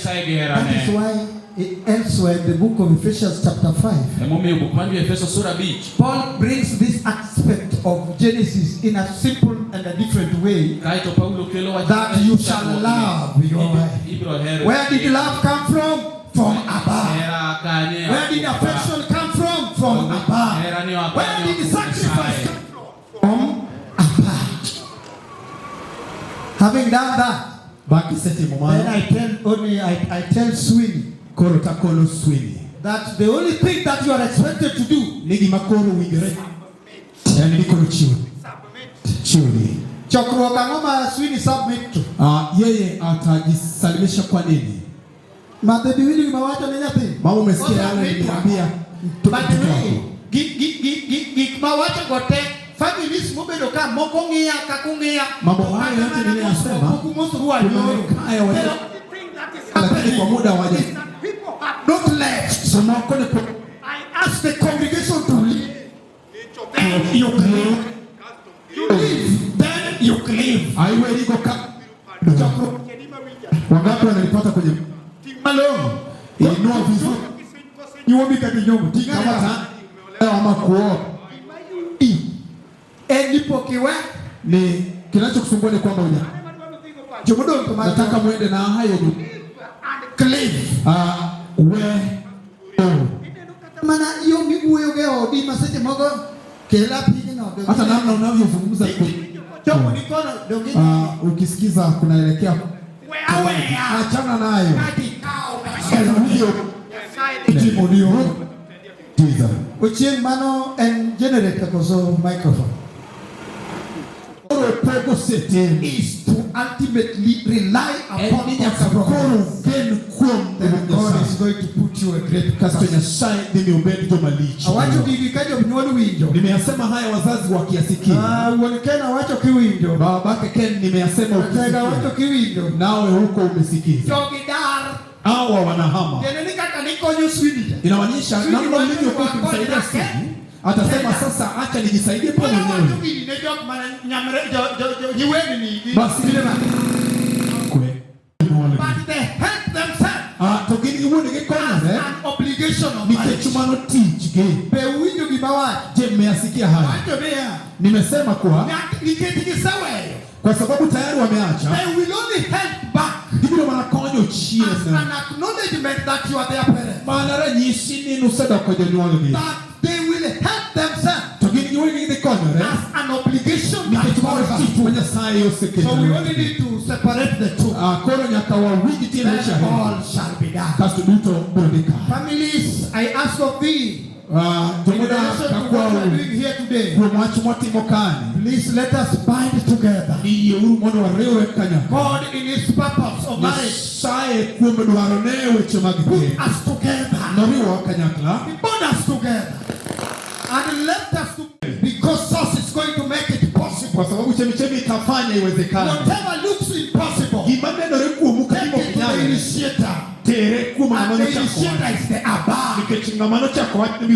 That is why elsewhere in the book of Ephesians chapter 5, Paul brings this aspect of Genesis in a simple and a different way, that you shall love your wife. Where did love come from? From above. Where did affection come from? From above. Where did the sacrifice come from? Above. Having done that, then I tell Sweeney that the only thing that you are expected to do chokruok ang'o ma Sweeney submit to? Yeye atajisalimisha kwa nini? Madhebi wili mawacho ni nyathi. Mama umesikia yale niliambia mtoto wako. Gik mawacho gote families mobedo ka moko ng'iya ka kung'iya. Mambo hayo yote niliyasema. Haya wewe. Lakini kwa muda waje. Not left. So I ask the congregation to leave. Then you cleave. You leave. Then you cleave. Aiwe liko ka. Wangapi wanalipata kwenye Malo. Inua vizuri. Niombe kinyongo. Tingana. Ama kuoa. Elipokiwa Ni kinachokusumbua ni kwamba nataka muende na hayo cleave. Mana hiyo miguu yoge odi maseje mogo kila pigi na dogo. Hata namna unavyozungumza ukisikiza kunaelekea achana nayo. Hiyo tiza. Uchien mano and generator koso microphone. Is to ultimately rely upon God's then God is going to put you a great awacho kivikajo mnyolu winjo. Nimeyasema haya wazazi wakiyasikia. Uonekana wacho kiwinjo. Babake Ken nimeyasema ukisikia. Wacho kiwinjo. Nawe huko umesikiza. Jogidar. Hawa wanahama. Yenenika kaniko nyuswini. Inaonyesha namna mlivyokuwa kumsaidia Sweeney. Atasema sasa acha nijisaidie kwa mwenyewe. Basi vile na but they help themselves. Togini uone gekona an obligation of nikechumano teach ge. Be winyo gibawa. Je, mmeyasikia haya? Nimesema kuwa kwa sababu tayari wameacha. They will only help back. Ndivyo wanakonyo chini sana. An acknowledgement that you are their parents. Maana nyinyi ni nusada kwa jonyole ni. But they will help themselves. Togini uone gekona as an obligation. So we only need to separate the two. All shall be done. Families, I ask of thee, what are doing here today? Please let us bind together. God in His purpose of marriage put us together. He bond us together and left us together because source is going to make it possible. Whatever looks impossible, take it to the initiator. And the initiator is the Abba. You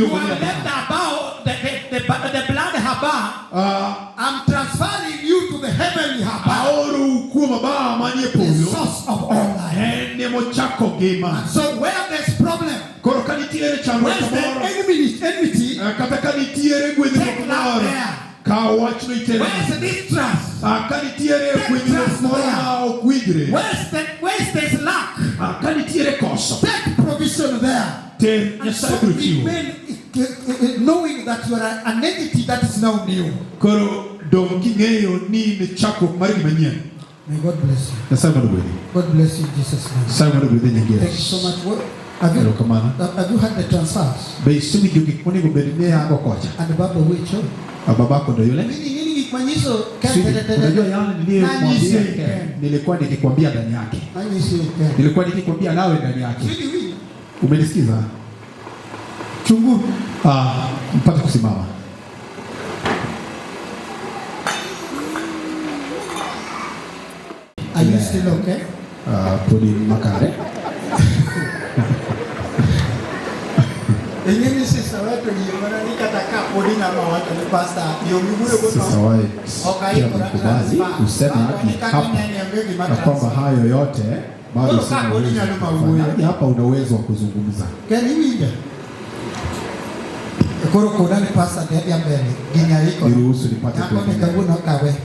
are left the blood Haba. I'm transferring you to the heavenly Haba, the source of all life. mochako gima. So where there's problem, koro kanitiere chandruok moro, enmity, kata kanitiere gwedhruok moro, kaw wachno itere. Where's the distrust? Kanitiere gwedhruok moro ma ok winjre. Where's the lack? Kanitiere koso. Take provision there. Ter Nyasaye biro chiwo. Knowing that you are an entity that is now new. Koro dong king'eyo ni ne chakruok mar gima nyien. May God bless you. God bless you in Jesus' name. Thank you so much. Have you had the transfers? And Baba Wicho? Babako ndo yule. Nini kwanyiso nilikuwa nikikwambia ndani yake. Nilikuwa nikikwambia nawe ndani yake. Umenisikiza? Chungu. Mpate kusimama. Are you still okay? Poli makare. Engine sisa watu yimana nikataka poli na watu ni pastor yomugure kwa okay kubali useme hapa na kwamba hayo yote bado sina uwezo hapa, una uwezo wa kuzungumza. Can you read? Koro kodani pastor ya mbele ginya iko niruhusu nipate kuona kawe.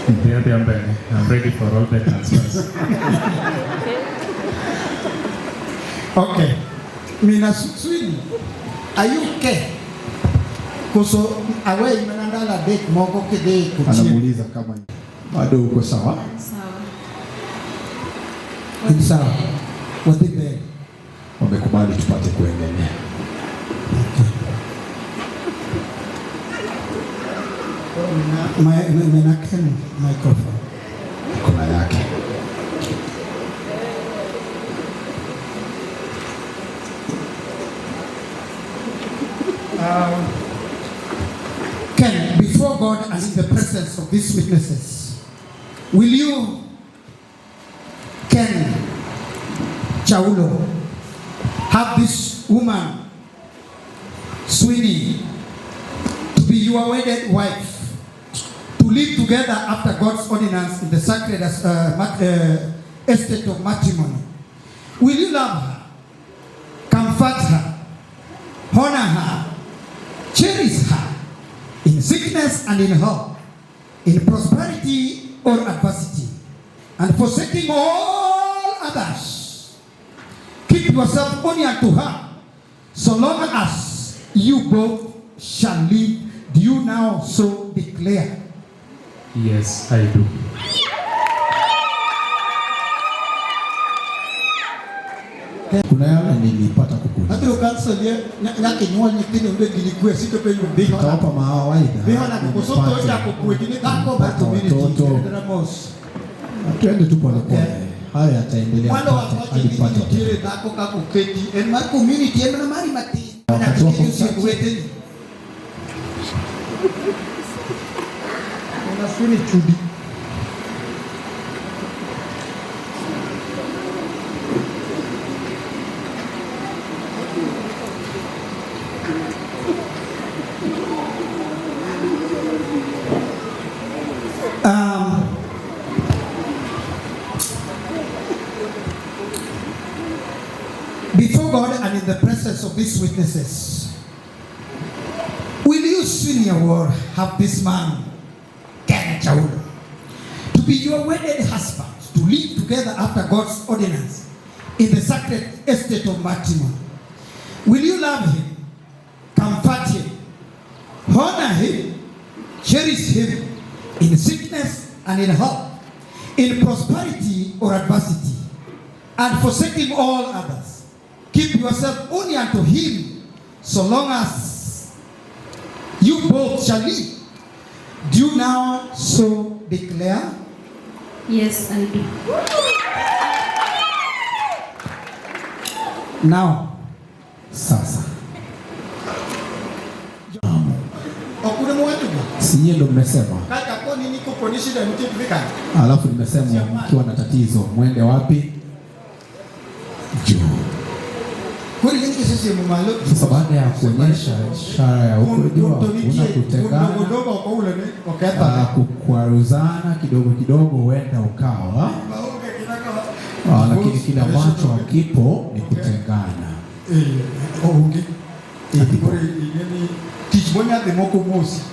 I'm ready for all the transfers. Okay. Mina Swini, are you okay? Kuso awe imenandala date moko kide kuchini. Anamuuliza kama bado uko sawa? Sawa. Watipe wamekubali tupate kuendelea. Menakeni microphone. Kuna yake. Ken, before God and in the presence of these witnesses, will you, Ken Chaulo, have this woman, Sweeney, to be your wedded wife, to live together after God's ordinance in the sacred estate of matrimony? Will you love her, comfort her, honor her, cherish her in sickness and in health, in prosperity or adversity, and forsaking all others, keep yourself only unto her, so long as you both shall live? Do you now so declare? Yes, I do. Kuna yale nilipata kukuza. Hata ukansalia na kinywa nyingine ndio kilikuwa sito pe ndio. Tawapa mawaida. Biha na kusoto cha kukuwekini kako bado community. Twende tu pole pole. Haya yataendelea. Wale wapate kile kako kako keti. En ma community en na mari mati. Na kitu kuweteni. Unasuni chudi. Before God and in the presence of these witnesses, will you, Senior War, have this man, Ken Chaulo, to be your wedded husband, to live together after God's ordinance in the sacred estate of matrimony? Will you love him, comfort him, honor him, cherish him in sickness and in health, in prosperity or adversity, and forsaking all others? Keep yourself only unto him, so long as you both shall live. Do you now so declare? Yes, I do. Now, sasa. Siye ndo mmesema. Alafu nimesema mkiwa na tatizo mwende wapi? Juu. Sasa baada ya kuonyesha ishara ya ukujua kuna kutengana, kukwaruzana kidogo kidogo, huenda ukawa Lakini kile ambacho hakipo ni kutengana.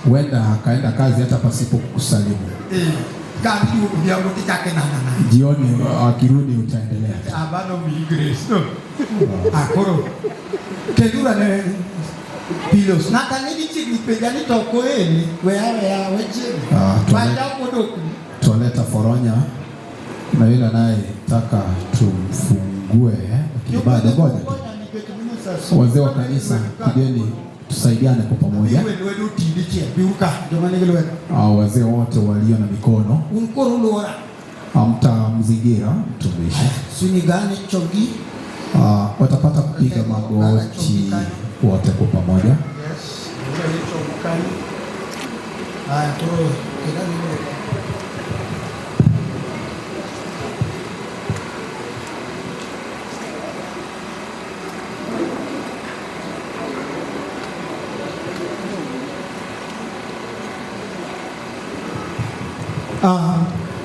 Huenda akaenda kazi hata pasipo kukusalimu. Jioni akirudi utaendelea. Pilos na kanini chini pejani toko eni wewe tualeta foronya na yule naye taka tumfungue ibada moja. Wazee wa kanisa kigeni tusaidiane kwa pamoja. Wazee wote walio na mikono mtamzingira mtumishi. Watapata kupiga magoti wote kwa pamoja.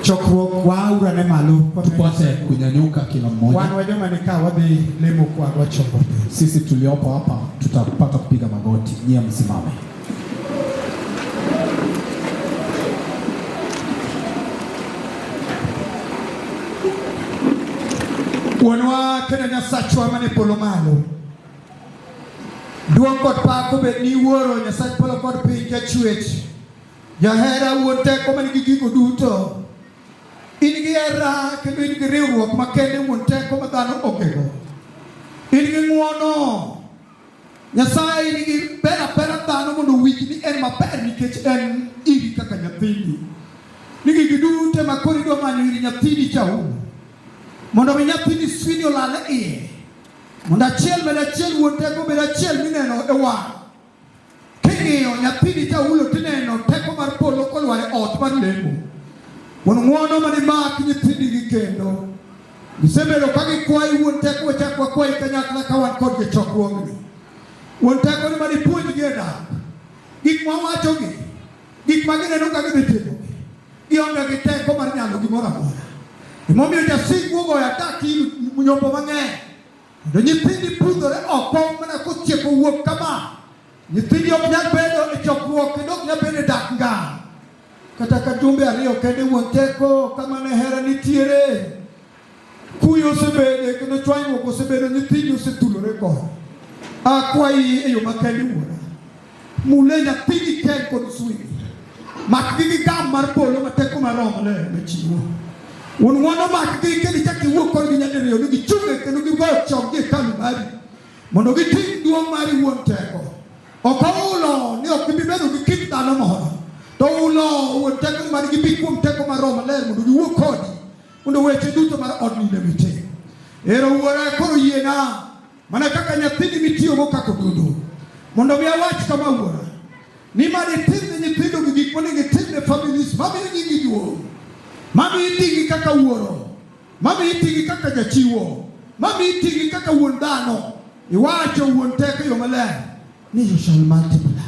Chokruok wa urane malo tupate kunyanyuka kila mmoja. Sisi tuliopo hapa tutapata kupiga magoti, nyie msimame. Wanwa kena Nyasachwa mane polo malo. Duong kod pak obed ni wuoro Nyasach polo kod piny jachwech. Jahera wuon teko manigi gigo duto. In gi hera kendo in gi riwruok makende wuon teko ma dhano okego. In gi ng'uono. Nyasaye in gi pera dhano mondo winj ni en maber nikech en iri kaka nyathini. Nigi giduto ma koro idwa manyo iri nyathini chaumo. Mondo mi nyathini swini olal e iye. Mondo achiel med achiel wuon teko med achiel mineno e wang'. King'iyo nyathini chaulo tineno teko mar polo kolwar e ot mar lemo. Wuon ng'uono mani mak nyithindigi kendo. Gisebedo ka gikwayi wuon teko wachak wakwayi kanyakla ka wan kod gichokruogni. Wuon teko ni mani puonjgi e dak. Gik mawachogi, gik magineno ka gidhi timogi. Gionge gi teko mar nyalo gimoro amora. Momiyo jasik wuogo ya taki nyombo mang'eny. Do nyithindi pudhore oko mana kotieko wuok kama. Nyithindi ok nyal bedo e chokruok kendo ok nyal bedo e dak ngam. Kata ka jumbe ariyo kende wuon teko kama ne hera nitiere. Kuyo osebede kendo chwanyruok osebedo, nyithindi osetulore kono. Akwayi e yo makende wuora. Mule nyathini ken kod swini. Makgi gi gam mar polo ma teko maromo le mechiwo. Wuon ng'uono makgi kendo chak giwuok kodgi nyadiriyo ni gichunge kendo gigoyo chokgi e hekalu mari mondo giting' duong' mari wuon teko. Ok oulo ni ok gibi bedo gi kit dhano moro, to ulo wuon teko ni manigi bi kuom teko maromo ler mondo giwuok kodi mondo weche duto mar odni ne mitim. Ero wuora koro yiena mana kaka nyathini mitiyogo kaka odudu mondo mi awach kama wuora ni mani timne nyithindo gi gik monego itimne families mamiyo nyingi duong', mami itingi kaka wuoro, mami itingi kaka jachiwo, mami itingi kaka wuon dhano. Iwacho wuon teko yo maler ni you shall multiply.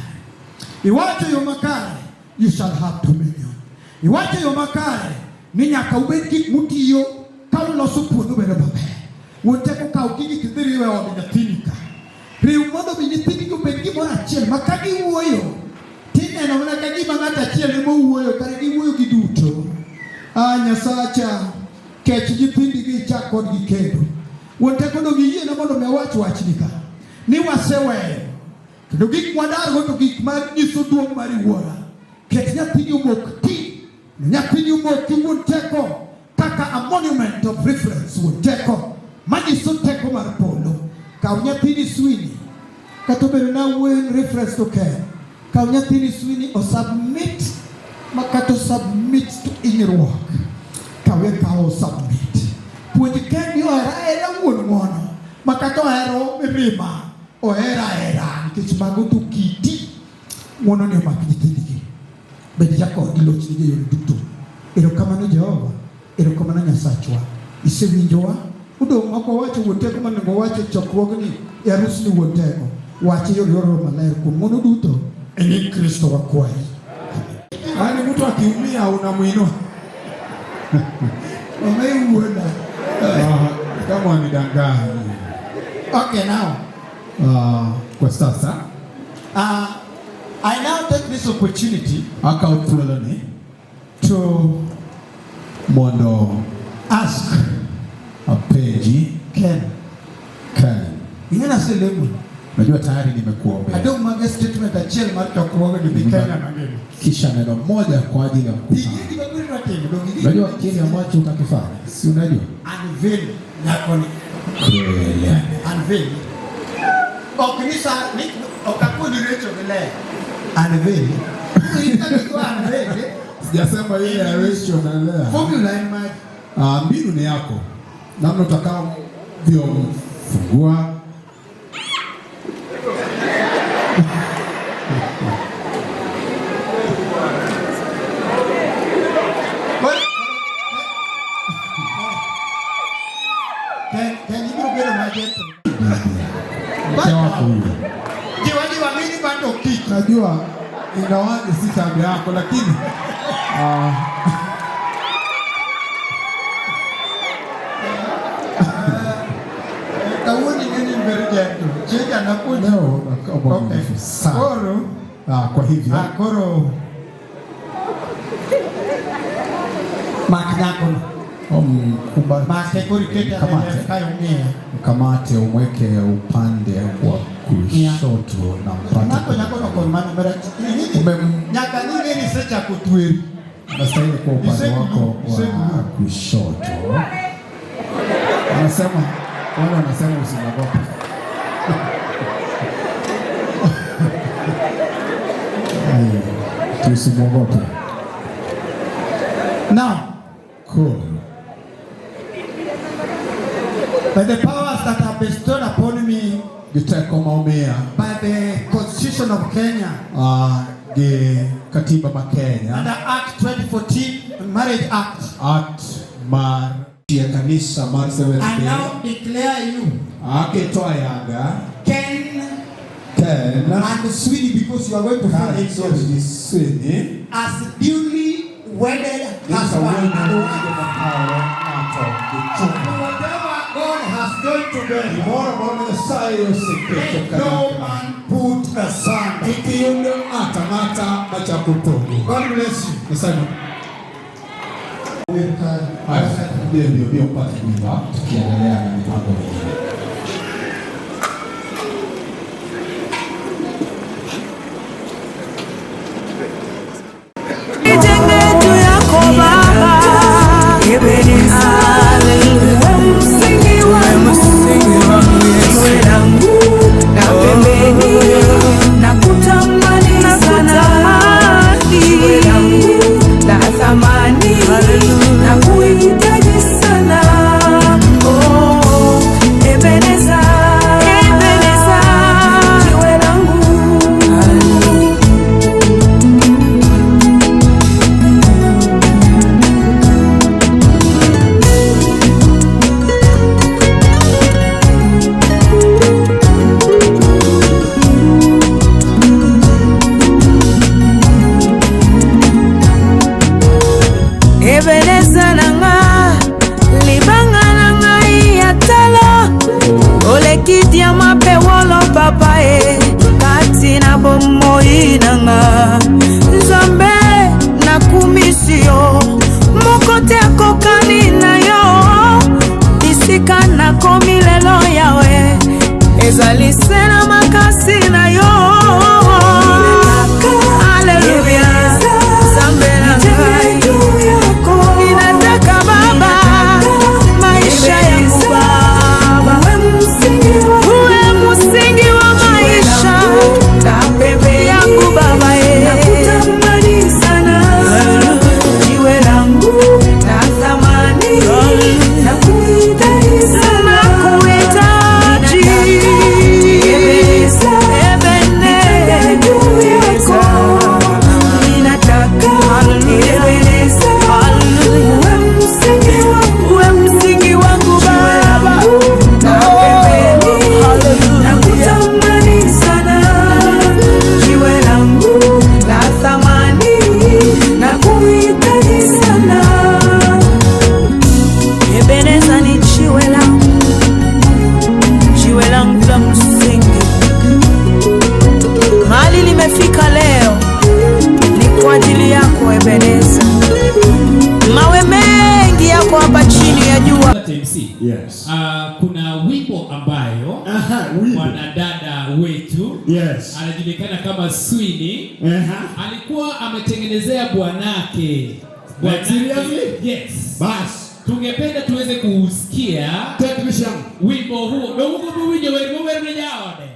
Iwacho yo makare you shall have dominion. Iwacho yo makare ni nyaka ubed gik mutiyo ka uloso puodho bedo maber. Wuon teko kaw gigi kidhi riwe od nyathini ka. Riw mondo mi nyithini go bed gimoro achiel ma ka giwuoyo tineno mana ka gima ng'ato achiel ema wuoyo kare giwuoyo giduto. Nyasacha kech nyithindigi chak kodgi kendo. Wuon teko no giyiena mondo mi awach wachni ka ni waseweyo kendo gik mwadargo to gik ma nyiso duong' mari wuora. Ket nyathini omok ti, nyathini omok ti wuon teko kaka a monument of reference. Wuon teko manyiso teko mar polo. Kaw nyathini swini kata obedo na wuon reference to ken. Kaw nyathini swini o submit makato submit to hinyruok. Kawe kawo submit. Puonj kendi ohera wuon ng'uono makato ohero mirima ohera nikech mago to kiti ng'uono ne omak nyithindigi. Bed jakod ilochni e yore duto. Erokamano Jehova, erokamano Nyasachwa. Isewinjowa. Udong' ok wawacho wuon teko monego wache chokruogni e arusni wuon teko. Wache yor maler kuom ng'uono duto e nying Kristo wakwayi. Yaani mtu akiumia unamuinua. Wameuona. Kama wanidanganya. Okay, now. Kwa sasa. I now take this opportunity to ask a page Ken. Ina selemu. Najua tayari nimekuombea. Ado mage statement achiel mar tokuoga ni Kenya na ngeni. Kisha neno moja kwa ajili ya mkutano. Unajua kile ambacho utakifanya? Si unajua? Unveil yako ni kweli. Unveil. Okinisa ni okakuni recho vile. Unveil. Unveil. Sijasema ile ya recho na lea. Formula ni maji. Mbinu ni yako. Namna utakao vio fungua. Can you get a magic? Jiwa mimi bado kitu. Najua ingawaje si tabia yako lakini Kawuni nini mbele yetu? Cheka na kuja. Okay. Koro. Kwa hivyo. Koro. Maknako. Mkamate umweke upande wa kushoto na mpande. Nyaka nini secha kutwiri. Nastahili kwa upande wako wa kushoto. Anasema usinagope. Tusimwogope. Now, cool. By the powers that are bestowed upon me by the Constitution of Kenya, Katiba ya Kenya, under Act 2014 Marriage Act, ya kanisa mar Seventh Day, I now declare you Ken and Sweeney, because you are going to find it as duly wedded husband. Whatever God has done today, let no man put asunder. God bless you. Ndio upate kuiva tukiendelea na mipango mingine. Nakuhitaji Yes. Kuna wimbo ambayo mwanadada wetu anajulikana kama Swini alikuwa ametengenezea bwanake. Seriously? Yes. Bas. Tungependa tuweze kusikia wimbo huo. Ndio huo wimbo wewe mwenyewe.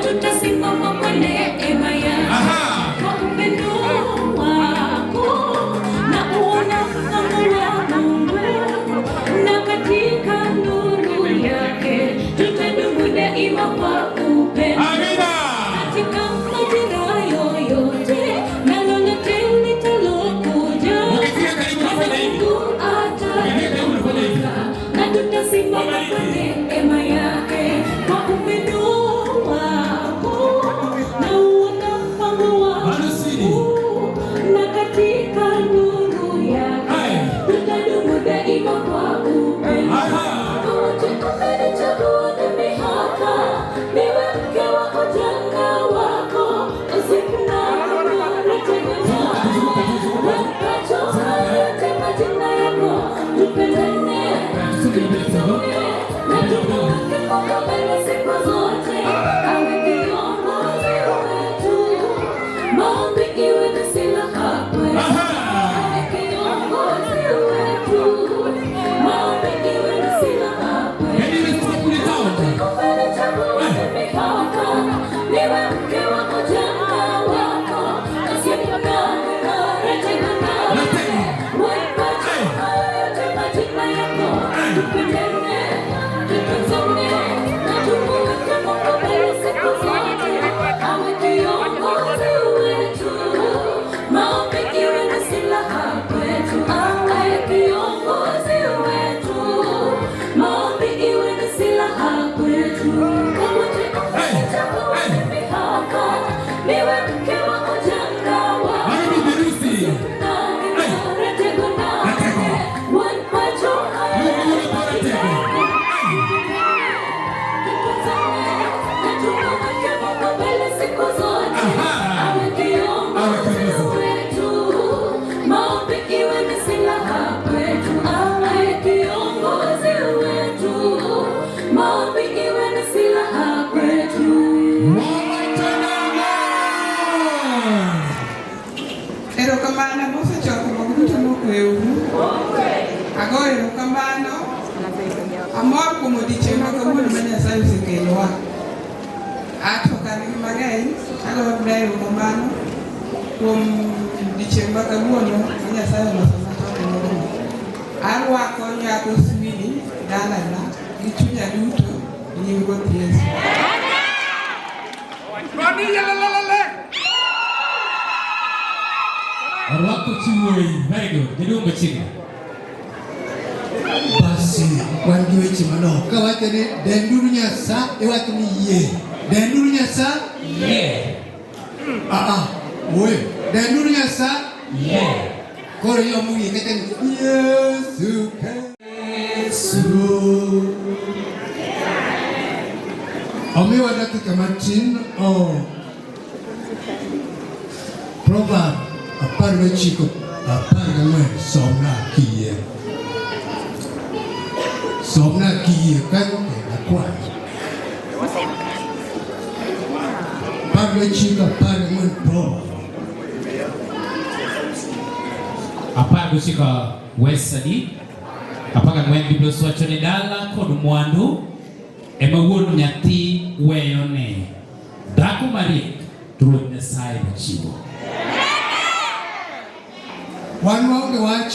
Tutasimama kwa neema yako. Kwa upendo agoyo kamano amor kuom odiochieng' ma kawuono ma Nyasaye osekelowa. Ato kan gi mang'eny agoyo dayo kamano kuom odiochieng' ma kawuono ma Nyasaye oloso matoke. Arwako nyako Swini dalana gi chunya duto e nying Ruoth Yesu. Arwako chiwoi. Very good. Jaduong' machiegni. Basi wan gi weche manok kawacho ni denduru Nyasaye iwacho ni yie. Denduru Nyasaye yie. Oye, denduru Nyasaye yie. Koro yo mugi kete ni Yesu Yesu. Omiwa dakika matin Proverb 19:14 somna kiyie. Somna kiyie kanyo kenda kwa. 19:14 Proverb. 19 Wesadi 14 Biblia wacho ni dala kod mwandu ema wuon nyathi weyone. Dhako mariek to Ruoth Nyasaye chiwo. Wan waonge wach.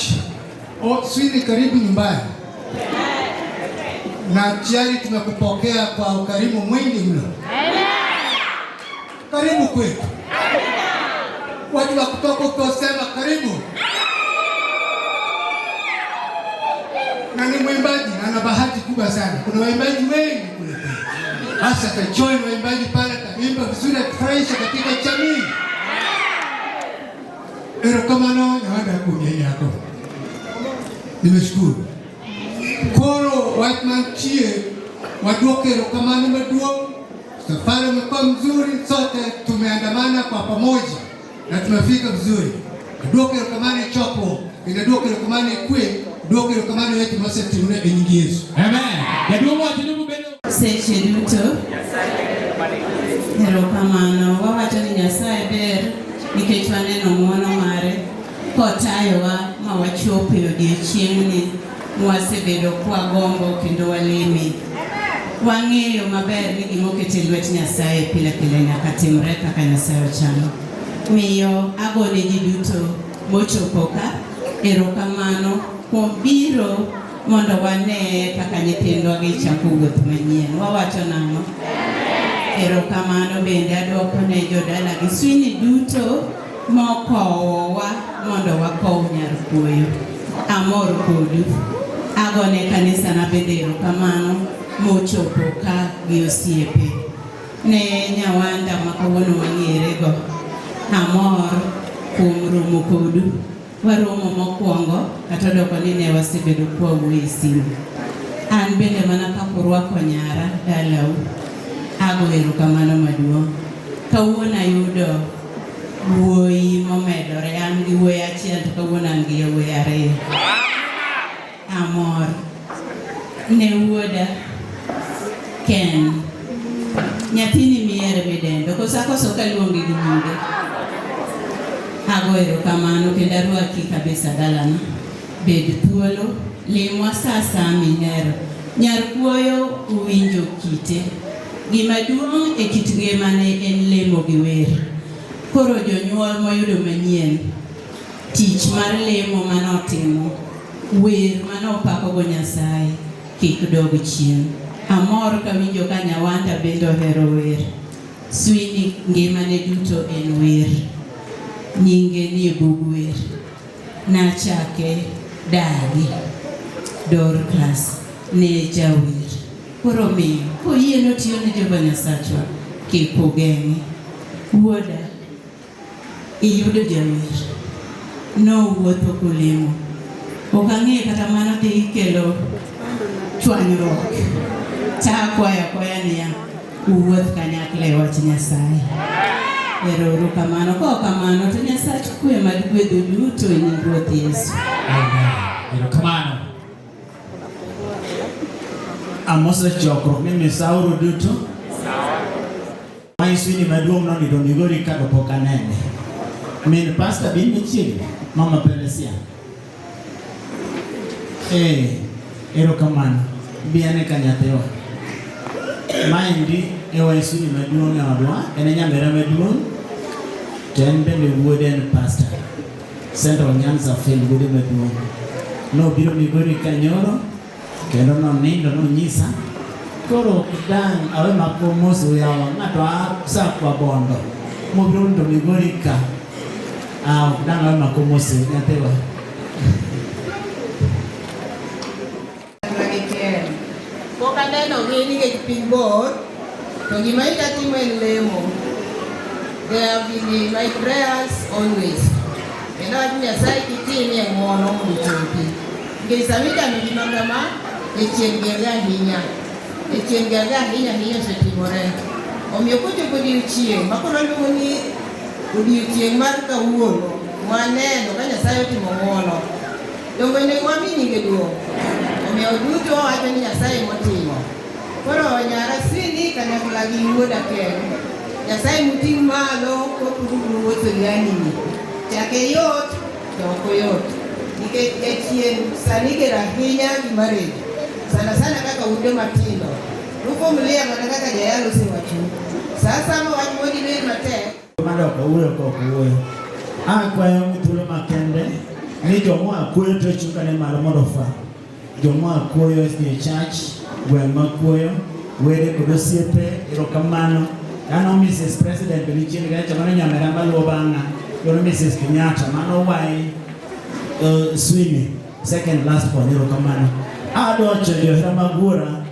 Swini karibu nyumbani. Na tayari tumekupokea kwa ukarimu mwingi mno. Karibu kwetu. Watu wa kutoka ukosema karibu. Na ni mwimbaji na ana bahati kubwa sana. Kuna waimbaji wengi kule. Hasa kajoin waimbaji pale kaimba vizuri atufurahisha katika jamii. Erokamano nyawanda kunyenya yako. Nimeshukuru. Koro Whiteman Chie waduoke erokamano maduong'. Safari imekuwa mzuri, sote tumeandamana kwa pamoja na tumefika vizuri. Duoke erokamano chopo, duoke erokamano kwe, duoke erokamano yetu mose timune e nyingi Yesu. Amen. Jaduong' wacho ni mubedo Seche duto erokamano wawacho ni Nyasaye ber nikech waneno ng'wono mare kotayowa ma wachopo e odiochieng'ni mwasebedo kwagombo kendo walime. Wang'eyo maber ni gimoket e lwet Nyasaye pile pile nyaka timre kaka Nyasaye ochano. Miyo agone ji duto mochopo ka erokamano kuom biro mondo wane kaka nyithindwa gichako wuoth manyien. Wawacho nang'o? Erokamano bende adwoko ne jodala gi Swini duto mokowowa mondo wakow nyar kuoyo. Amor kodu. Agone kanisa na bende erokamano mochopo ka gi osiepe. Ne nyawanda makawuono mang'erego. Amor kuom romo kodu. Waromo mokwongo kata doko ni ne wasebedo kwawuoyo e simu. An bende mana kakurwako nyara dalau. Ago erokamano maduong'. Kawuono ayudo wuoyi momedore. An gi wuoyi achiel to kawuono an gi wuoyi ariyo. Amor. Ne wuoda Ken. Nyathini miere midendo. Koso kaluongi gi nyinge. Ago erokamano kendo arwaki kabisa dalana. Bed thuolo. Limwa sasa minero. Nyar kuoyo uwinjo kite. Gima duong' e kit ngimane en lemo gi wer. Koro jonyuol moyudo manyien. Tich mar lemo manotimo. Wer manopakogo Nyasaye. Kik dog chien. Amor kawinjo ka nyawanda bende ohero wer. Swini ngimane duto en wer. Nyinge ni e bug wer. Nachake Dagi Dorcas ne jawer. Koro miyo koyie notiyo ne Jehova Nyasachwa kik ogeng'e. Wuoda iyudo jawer. Nowuotho kolemo. Ok ang'e kata mano dhi kelo chwanyruok. Takwayo akwaya niya uwuoth kanyakla e wach Nyasaye. Erokamano. Kokamano to Nyasach kwe mag gwedho duto e nying Ruoth Yesu. Erokamano. Amose chokruok ni misauru duto. Mai Swini maduong' nonido Migori ka pok anene. Min pastor bin machiegni Mama Peresia. Erokamano. Biane kanyatewa. Maendi Suni maduong' e odwa, en nyamera maduong'. To en bende wuode en pastor. Central Nyanza Film wuode maduong'. Nobiro Migori kanyoro, kendo nonindo nonyisa. Koro dang' awe mako mos uyawa ng'ato sa kwa bondo. Mobiro ndo Migori ka. Dang' awe mako mos nyatewa. Kaneno gini ke piny bor, to gima ikatimo en lemo. They have been my prayers always. Kendo wach Nyasaye kitimie ng'uono mondo chopi. Nikech sami kano gima kama, chieng' gerga ahinya. Chieng' gerga ahinya osetimore. Omiyo kochopo odiechieng' ma koro luongo ni odiechieng' mar kawuono, waneno ka Nyasaye otimo ng'uono. Dongo onego wami nyinge duong'. Omiyo duto wacho ni Nyasaye motimo. Koro nyara Swini kanyakla gi wuoda Ken. Nyasaye muting' malo kopuru wuotho gi anini. Chake yot to ok oyot. Nikech jachien sani ger ahinya gi marriage. Sana kaka ude matindo. Rukomulia mana kaka jayalo siwachu. Sasa ma wach modi ber matek. Madoko wuoyo kok wuoyo. Akwayo muthuolo makende ni jomwa kuoyo to chukane malo mondo fa. Jomwa kuoyo e church, gweng' ma kuoyo, wede kod osiepe, erokamano. Ano Mrs. President bende chien gacha mano nyamera maluwo bang'a. Yono Mrs. Kenyatta mano wai Swini second last one erokamano. Adocho johera magura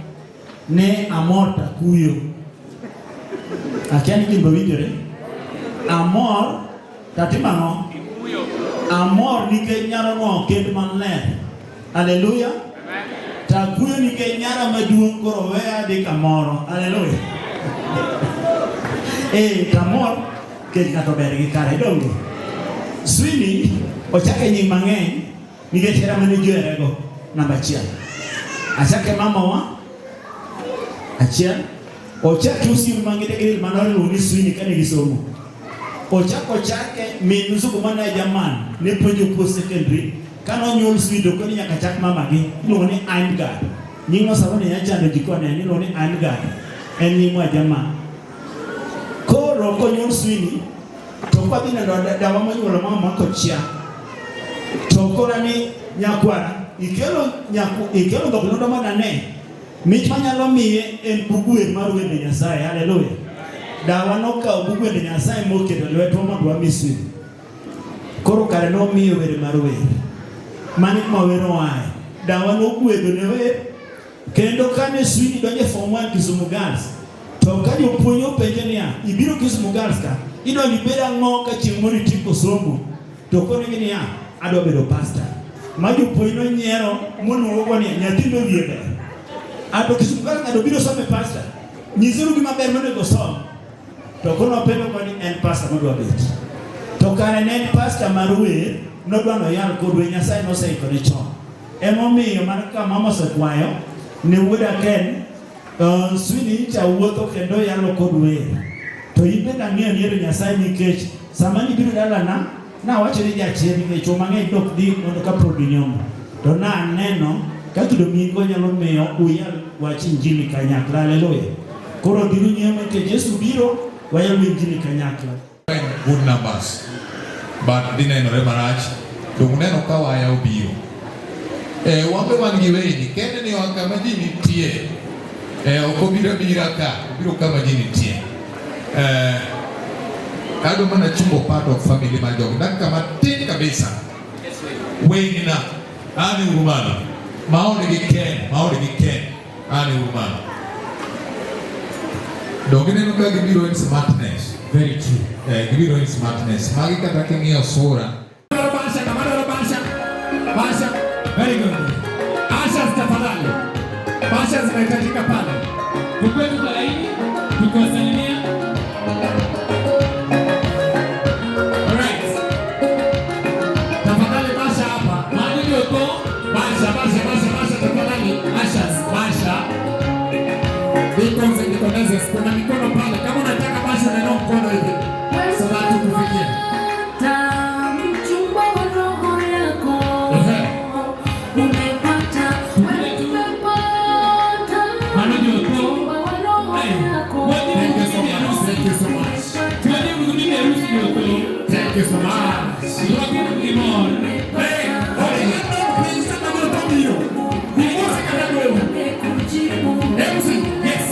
ne amor takuyo. Akiani gimbo winjore. Amor tatimang'o. Amor nikech nyaro no kendo maler. Hallelujah. Takuyo nikech nyara maduong' koro weya di kamoro. Hallelujah. Kamor kech ng'ato ber gi kare donge. Swini ochake nying mang'eny nikech hera mane joherego. Namba 1. Achake mamawa. Achiel. Ochake osiep mang'ede manoriwo ni Swini kane gisomo. Ochake min nusuko mana jaman ne puonjo po secondary. Kano nyuol Swini to koni nyaka chak mamagi iluongo ni Angad. Nying no sabone nyachando jikone iluongo ni Angad. En nying wa jaman. Koro konyuol Swini to kwa dhi neno dawa monyuolo mama kochia. To kora ni nyakwara ikelo dhok nodo manane. Mich manyalo miye en bug wer mar wende Nyasaye. Hallelujah. Dawa nokawo bug wende Nyasaye moketo lwetwa mondo wami Swini. Koro kare nomiyo wer mar wer. Mani kuma wero wae. Dawa nogwedho ne wer. Kendo kane Swini donje form 1 Kisumu Girls. To ka jopuonj openje niya, ibiro Kisumu Girls ka, idwa ni bed ang'o ka chieng' moro itieko somo. To konegi niya, adwa bedo pastor. Ma jopuonj nonyiero monuogo ni nyathi nowie ber. Ato Kisumu Girls ng'ado biro some pastor. Nyisuru gima ber monego som. To kono penjo koni en pastor modwa bet. To kare ne en pastor mar wer, nodwa no yal kod wer Nyasaye noseikone chon. Emomiyo mar ka mama osekwayo ne wuoda Ken Swini cha wuotho kendo yalo kod wer. To ibed ang'eyo ni ero Nyasaye nikech sama nibiro dalana nawacho ni jachien nikech mang'eny dok dhi mondo ka pod nyombo. To naneno kaka Domingo nyalo miyo uyal wach injili kanyakla. Hallelujah. Koro dhiru nyime nikech Yesu biro wayalo injili kanyakla. Good numbers. But dinenore marach. Dong neno ka waya obiro. Wambe wan gi weyni kende ni wan kama ji nitie. Ok obiro bira ka, obiro kama ji nitie. Ado mana chungo part of family ma jogi. Dakika matin kabisa. Weyni na. Ani urumano. Maoni gi Ken. Ani urumano. Dongi neno ka gibiro in smartness. Very true. Gibiro in smartness. Magi kata king'iyo sura. Basha, very good. Asha tafadhali. Basha zinahitajika pale. Tukwetu kwa laini, tukiwasalimia. Alright. Tafadhali Basha hapa. Mahali ulioko, Basha tafadhali. Basha. Beacons and Econesis. Kuna mikono pale. Kama unataka Basha unainua mkono hivi. So that tukufikie. Umepata you so much. Hey, please come on, come here. MC, yes.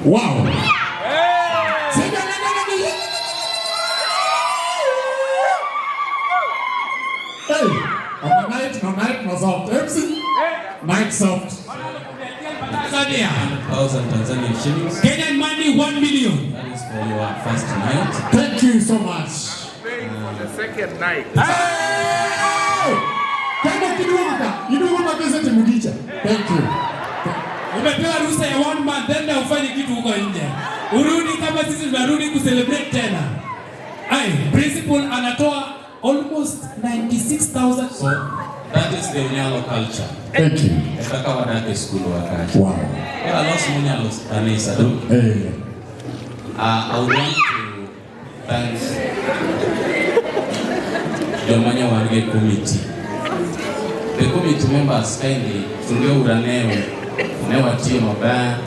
Wow. Night soft. Tanzanian shillings. Kenyan money 1 million. That is for your first night. Thank you so much. For the second night. Thank you. Umepewa ruhusa ya 1 month, then ufanye kitu huko nje. Urudi kama sisi tunarudi kucelebrate tena. Principal anatoa almost 96,000. That is the Unyalo culture. Thank you. Ekaka wadake school wakati. Wow. Ela lost Unyalo kanisa do. Hey. I would want to thank Jomanya Wange committee. The committee members kindly tunge uranewe newa team mabaya.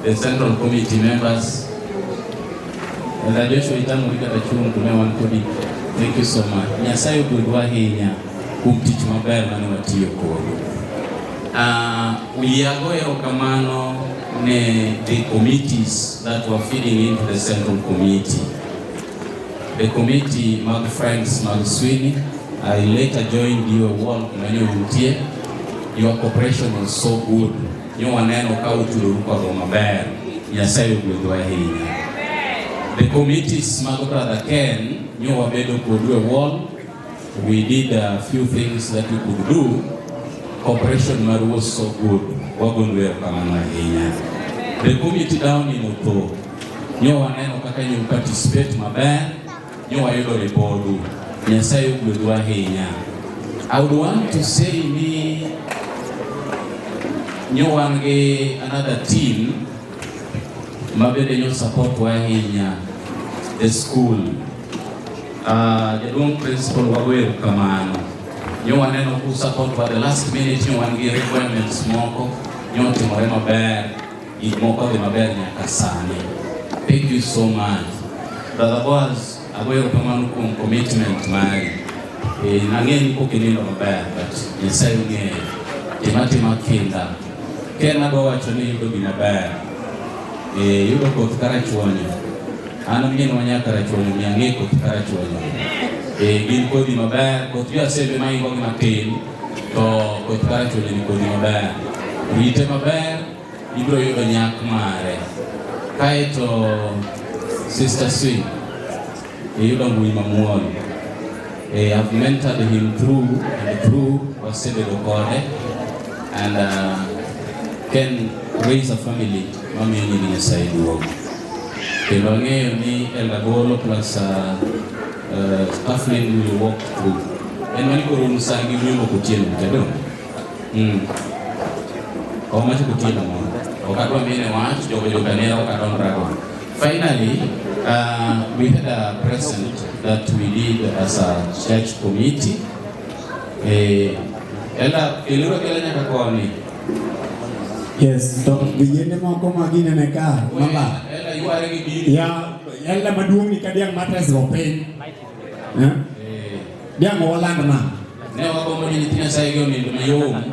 The central committee members. And I just wait and look at the children to one kodi. Thank you so much. Nyasaye gundua hinya kumteach mabaya mane watiyo kodo. We are going okamano the committees that were feeding into the central committee. The committee, my friends, Mag Sweeney, I later joined you a work when you were here. Your cooperation was so good. You were neno kautu kwa mabaya. Nyasaye gundua hinya. The committees, my brother Ken, you were able to do a wall. We did a few things that we could do. Cooperation was so good. The committee down in Uto, you were able to participate, my band. You were able to board. I would want to say me, you want another team. Mabede nyo support Wahinya, the school. The long principal Wawelu Kamano. Nyo waneno ku support for the last minute nyo wangi requirements moko. Nyo timorema bear, moko de maber nyakasani. Thank you so much. Brother Boaz, Wawelu Kamano kum commitment mari. Nangeni ko kinino maber, but nyesayo nge timatima kinda. Kena go wachoni yudo bimaber. Yudo koth karachuonyo. Ano mien wanya karachuonyo, miange koth karachuonyo. Gin kodhi maber, koth yu asebe ma ingo gi matin, to koth karachuonyo ni kodhi maber. Rite maber, ibro yudo nyak mare. Kaeto Sister Swing, yudo mbui mamuol. I've mentored him through wasebedo kode, and can raise a family. Mami ni Nyasaye duogo. Kendo ng'eyo ni Elder Bolo plus Kathleen will walk through. En mani koro musangi wimbo kutieno mtedo. Kwa macho kutieno mo. Wakadwa mene wach, jogo kanera wakadwa mrago. Finally, we had a present that we did as a church committee. Elder, iliro kele nyaka koni. Yes, to vijende moko magine ne ka mama. Ya ela maduong ni kadiang matres ropen. Dia ngoland na. Ne wako mo ni tina sayo ni mayom.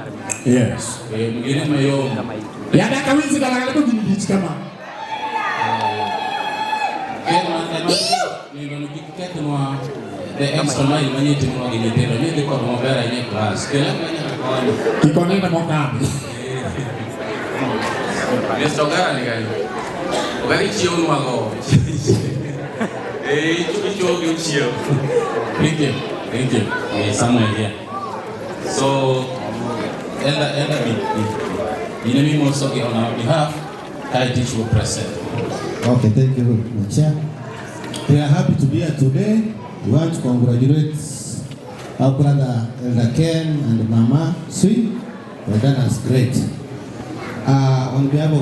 Yes. Mgine mayom. Ya da kawinzi kala to gini kama. Kema ni ndo kikete mwa the extra mile manyiti mwa gini tendo ni kwa mobera ni class. Kela kanya kwa. Kikonenda mokabi. Mr. Gara ni gani? Ogari chio nuago. Chukicho chio. Thank you. Somewhere here. So, Elder B, you know me also on our behalf, I teach you present. Okay, thank you, my chair. We are happy to be here today. We want to congratulate our brother Elder Ken and Mama Sui. They've done us great. On behalf of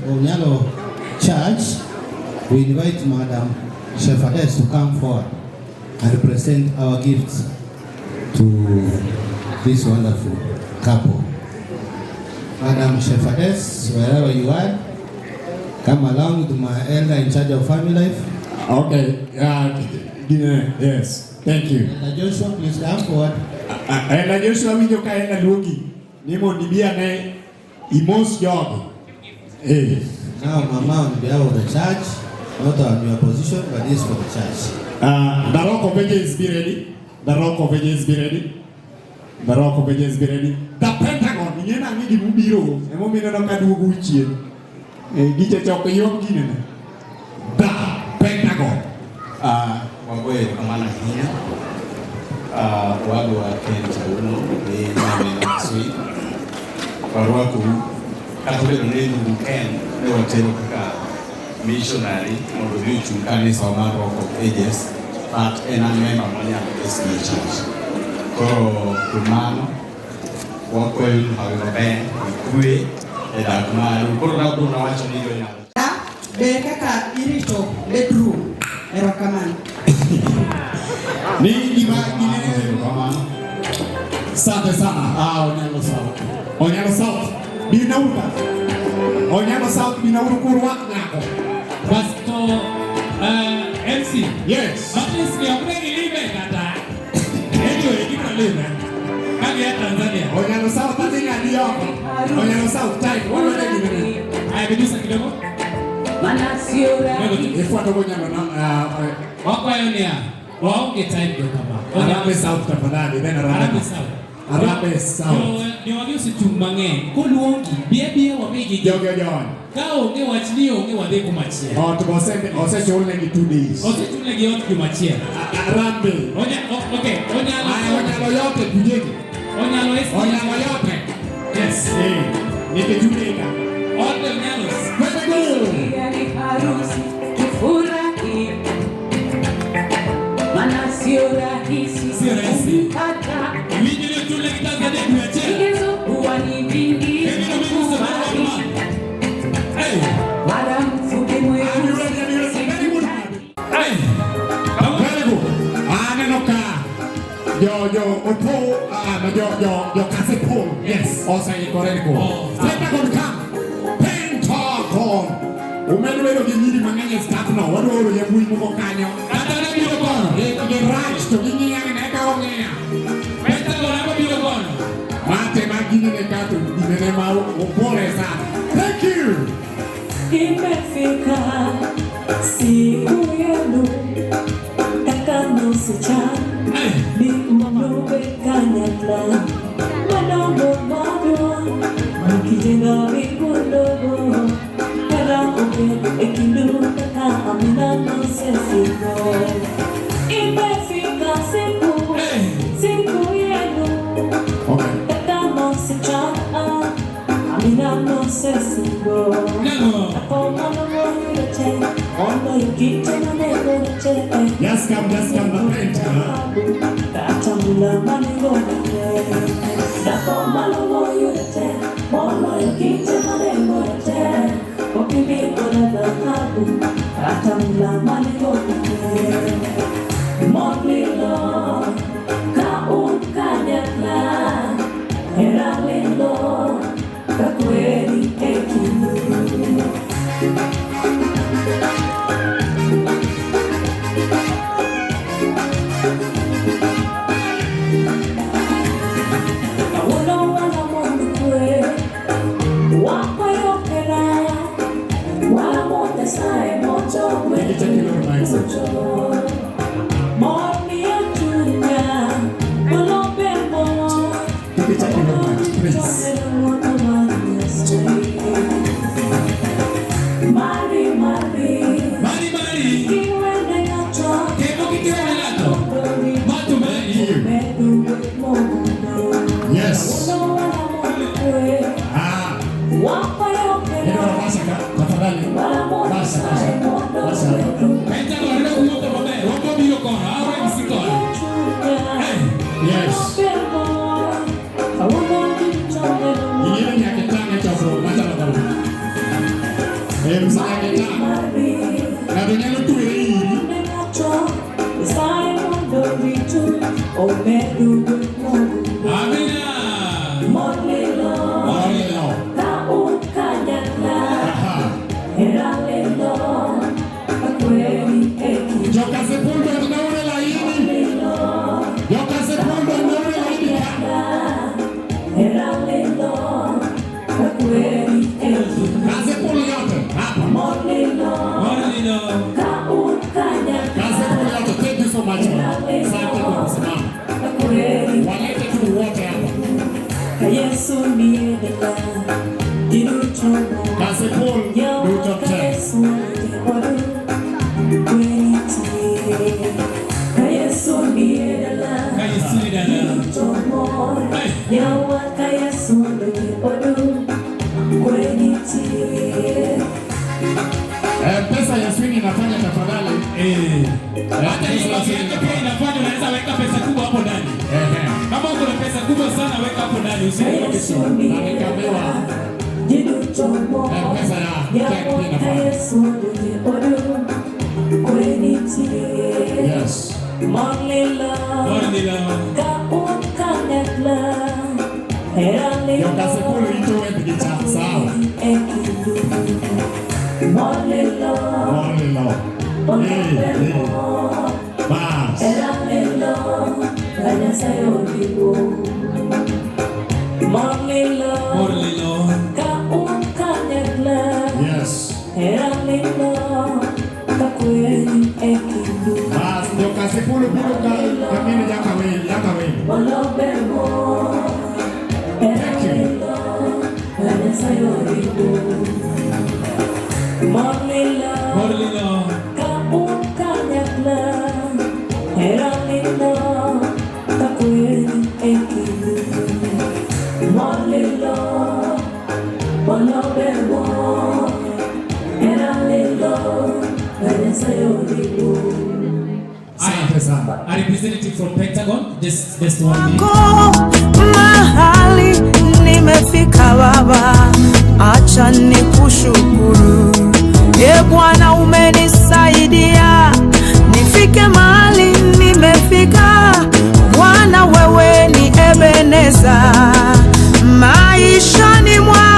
Unyalo Church, we invite Madam Shepherdess to come forward and present our gifts to this wonderful couple. Madam Shepherdess, wherever you are, come along with my elder in charge of family life. Okay, yes, thank you. Elder Joshua, please come forward. Elder Joshua, winjo ka Elder Lugi, nimo nibia ne imos job. Now, Mama, on behalf of the church, not on your position, but this for the church. The Rock of Ages be ready. The Rock of Ages be ready. The Rock of Ages be ready. The Pentagon, yena ngi bubiro, emo mina no kadu guchie. Giche choko yo gine. The Pentagon. Wagoye kamana hinya. Wago wa Kenya uno ni name na Sui. Waruaku katule nenu Ken ne watero kaka missionary mondo bichu kanisa wa Rock of Ages but en an member mar SDA Church. Koro kumano wakwayo hawe maber kwe e dak maru. Koro rabro na wacho ni yo nyalo. Be kaka irito bedroom. Erokamano. Ni gima gine kamano. Asante sana. Onyalo South. Onyalo South. Binaura. Onyalo South binaura kurwak nyako. Pastor MC. Yes. At least we are bringing live kata. Anyway, kita live. Kami ya Tanzania. Onyalo South tadi ngadi yoko. Onyalo South type. Wala gini. Aya bedusa kidogo. Mana siura. Ifuata Onyalo na Wakwayonia. Waonge type ndio kama. Arabe South tafadhali. Then Arabe South. Arabe South. Ni wagio situng mang'eny. Koluongi bia wamigi jogo. Ka onge wachni onge wadhi kumachie. To osechulnegi 2 days. Osechulnegi ot kumachie. Arambe. Okay. Onyalo yote tujeni. Onyalo yote. Yes. Nikijulika. All the Onyalos. Very good. Yani harusi tufurahi. Mana sio rahisi. Sio rahisi. Hata Mimi ndio tule kitazame kuache. Ingezo kuwa ni vingi. Mara mfuke moyo. Yo Kasipul. Yes. Osayikoreko. Pentagon come. Pentagon. Umeno gi nyiri mang'eny staff no wadwaro yawuoyi moko kanyo. Kata ne biro kono. Gi rach to gi ng'iyang ne ka ong'eya. Pentagon abo biro kono. Mate magini ne kato dinene ma opore sana. Thank you. Imefika siku yenu kaka nusu chana Bimanobe kanyakla Manobo mado Mkijenga wikulobo Kara obe ekindu kaka amina nosesigo Imefika siku yenu kaka nusu chana Amina nosesigo Yes, come, the Pentagon. Katamula mango Dako malo yurete Mono yukite mango yurete Opibi kona dhahabu Katamula mango Modlilo Kaunkanyakla Heralilo Kakweli ekimu Yes. Yes. Ini yang kita ngecoba macam apa? Misalnya kita, nadanya lu tuh ini. Amina. Modlilo. Kaunkanyakla. Heralilo. Kakweli ekimu. Yo Kasipul naure laini. Yo Kasipul naure laini. Heralilo. Kakweli ekimu. Kasipul yote. Hapa. Modlilo. Kaunkanyakla. Kasipul yote. Thank you so much. Asante kwa kusimama. Walete tu wote hapa. Yesu ndiye dada. Diruchomo. Kasipul dutote. Yesu ndiye odu. Yesu ndiye dada. Diruchomo. Yawa Yesu ndiye odu. Kweni tie. Pesa ya swing inafanya tafadhali. Hata hiyo Yes. A representative from Pentagon, just one mahali nimefika Baba, acha nikushukuru. Bwana umenisaidia nifike mahali nimefika. Bwana wewe ni Ebeneza maishani mwangu.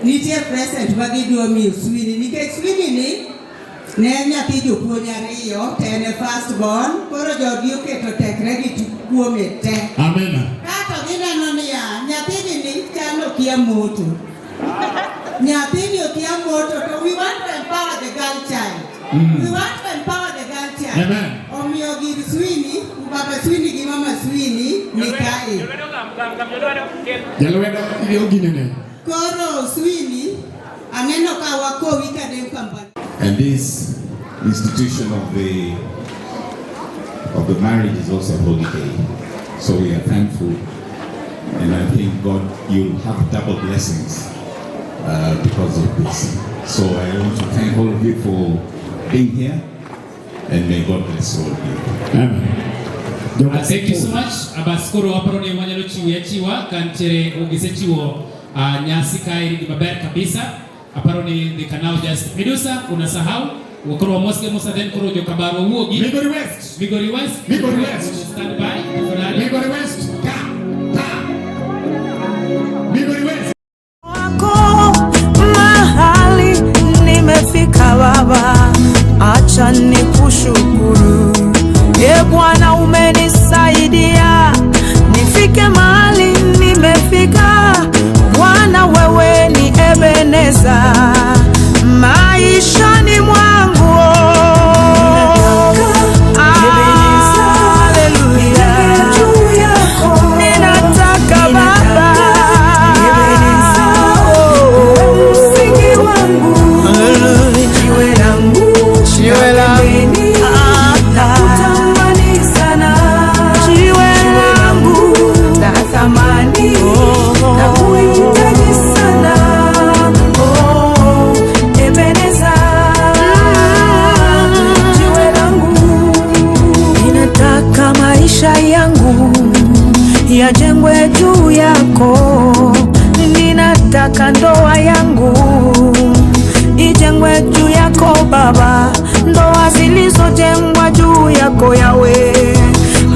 Nitie present magidwa mi Swini nikech Swini ni ne nyathi jopuonj ariyo tene first born, koro jogi oketo tekre gi kuome te. Amen. Kato gineno niya nyathini ni chalo okia moto. Nyathini okia moto, to we want to empower the girl child. We want to empower the girl child. Amen. Omiyo gir Swini, Baba Swini gi Mama Swini ni kae. Jalwedo ilio ginene. Koro Swini aneno ka wako wika de kampani. And this institution of the marriage is also a holy day. So we are thankful, and I think God, you'll have double blessings because of this. So I want to thank all of you for being here, and may God bless all of you. Amen. Thank you so much. Abaskoro waparoni wanyalo chiwa kantere ugise chiwo nyasi kairi di maber kabisa. Aparoni they can now just Medusa unasahau wakoro wa Mosque Musa then koro jo kabaro uogi Migori West stand by Migori West Migori West wako mahali nimefika Baba, acha nikushukuru. Bwana umenisaidia nifike mahali nimefika. Bwana wewe ni Ebeneza maishani mwangu. Ninataka Baba msingi wangu, jiwe langu, nakutamani sana, jiwe langu la thamani, nakuhitaji sana, Ebeneza, jiwe langu. Ninataka maisha yangu yajengwe juu yako, ninataka ndoa yangu ijengwe juu yako Baba. Ndoa zilizojengwa juu yako Yawe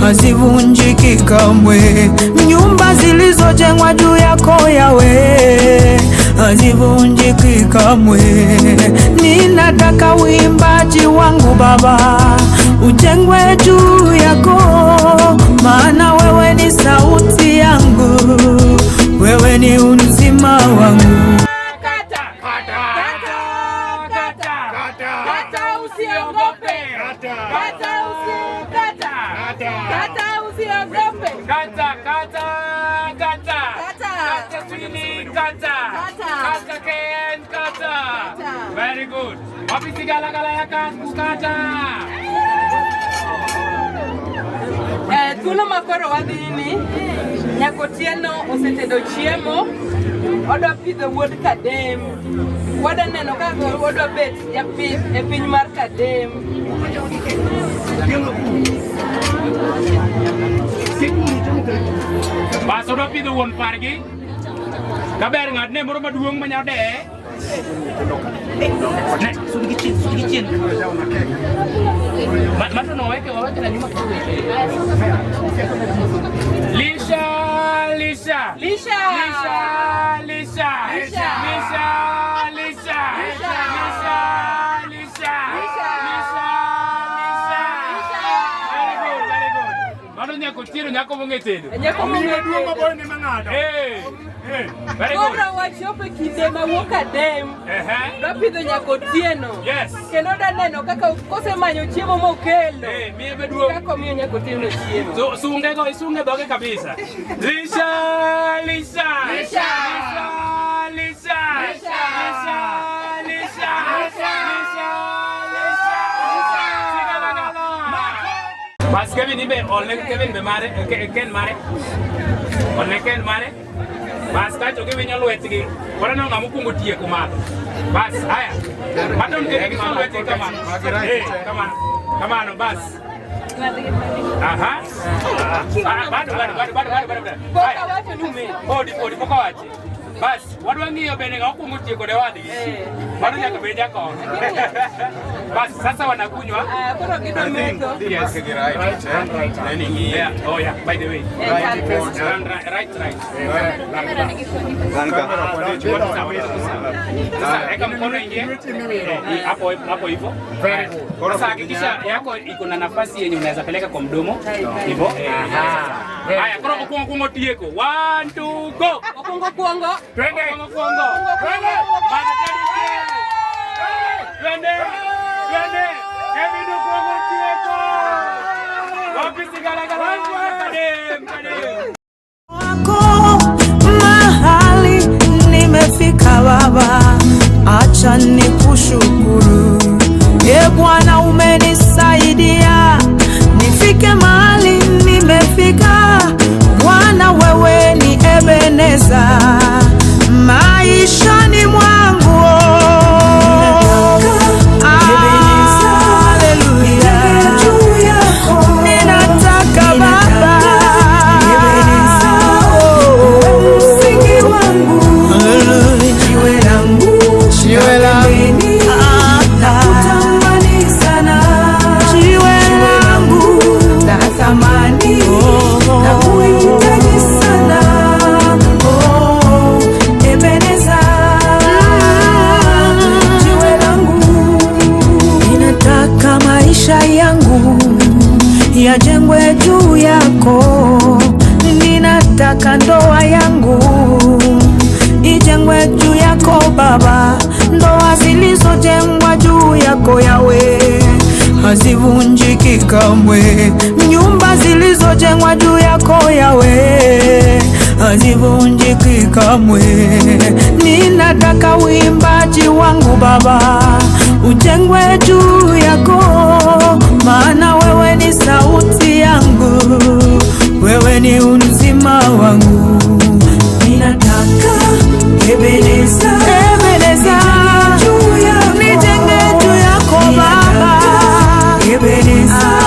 hazivunjiki kamwe. Nyumba zilizojengwa juu yako Yawe hazivunjiki kamwe. Ninataka uimbaji wangu Baba ujengwe juu yako, maana wewe ni sauti yangu, wewe ni uzima wangu. Kata usiogope. Kata Sweeney, kata Ken, kata. Very good. Wapi sigala-gala ya kata? Thuolo makoro wadhini Nyakotieno osetedo chiemo, odwa pidho wuod Kadem. Wada neno kaka odwa bet japith e piny mar Kadem. Bas odwa pidho wuon pargi. Kaber ng'adne moro maduong' manyade. Ne, sudi gichien. Mato no weke na nyuma. Lisha. Very good. Mano Nyakotieno nyako mongetedo. Nyako mongetedo. Mabor ne mang'ado. Very good. Koro wachopo kinde ma wuok Kadem. Dwapidho Nyakotieno. Yes. Kendo daneno kaka kosemanyo chiemo mokelo. Miye beduong'. Kaka omiyo Nyakotieno chiemo. So isunge dhoge kabisa. Lisha. Bas Kevin ibe olne Kevin be mare Ken mare. Olne Ken mare. Bas kacho Kevin nyalwetgi. Kora no ngamukungo tieko madho. Bas haya. Madon Kevin nyalwetgi kamano. Kamano bas. Aha. Bado. Boka wacho nume. Odi poka wache. Bas, wadwa ng'iyo bende ngaokungo tieko de wadgi. Mano nyaka bed jakom. Bas, sasa wanakunywa. Koro gido metho. Yes. Right. Yeah. Oh yeah, by the way. Right. Sasa eka mkono ingie. Hapo hivyo. Sasa hakikisha yako iko na nafasi yenye unaweza peleka kwa mdomo. Hivyo. Haya, koro okungo tieko. 1 2 go. Okungo. Twende. Kevin okungo tieko. Wapi sigala-gala Kadem. Mahali nimefika Baba, acha nikushukuru. Bwana umenisaidia nifike mahali nimefika. Bwana wewe ni Ebeneza maishani mwangu. Ninataka Baba msingi wangu, jiwe langu nakutamani sana, jiwe langu natamani na kuhitaji sana. Ebeneza jiwe langu, ninataka maisha yangu yajengwe juu yako. Ninataka ndoa yangu ijengwe juu yako Baba. Ndoa zilizojengwa juu yako Yawe hazivunjiki kamwe. Nyumba zilizojengwa juu yako Yawe hazivunjiki kamwe. Ninataka uimbaji wangu Baba ujengwe juu yako, maana wewe ni sauti yangu, wewe ni uzima wangu. Ninataka Ebeneza nijenge juu yako Baba. Ebeneza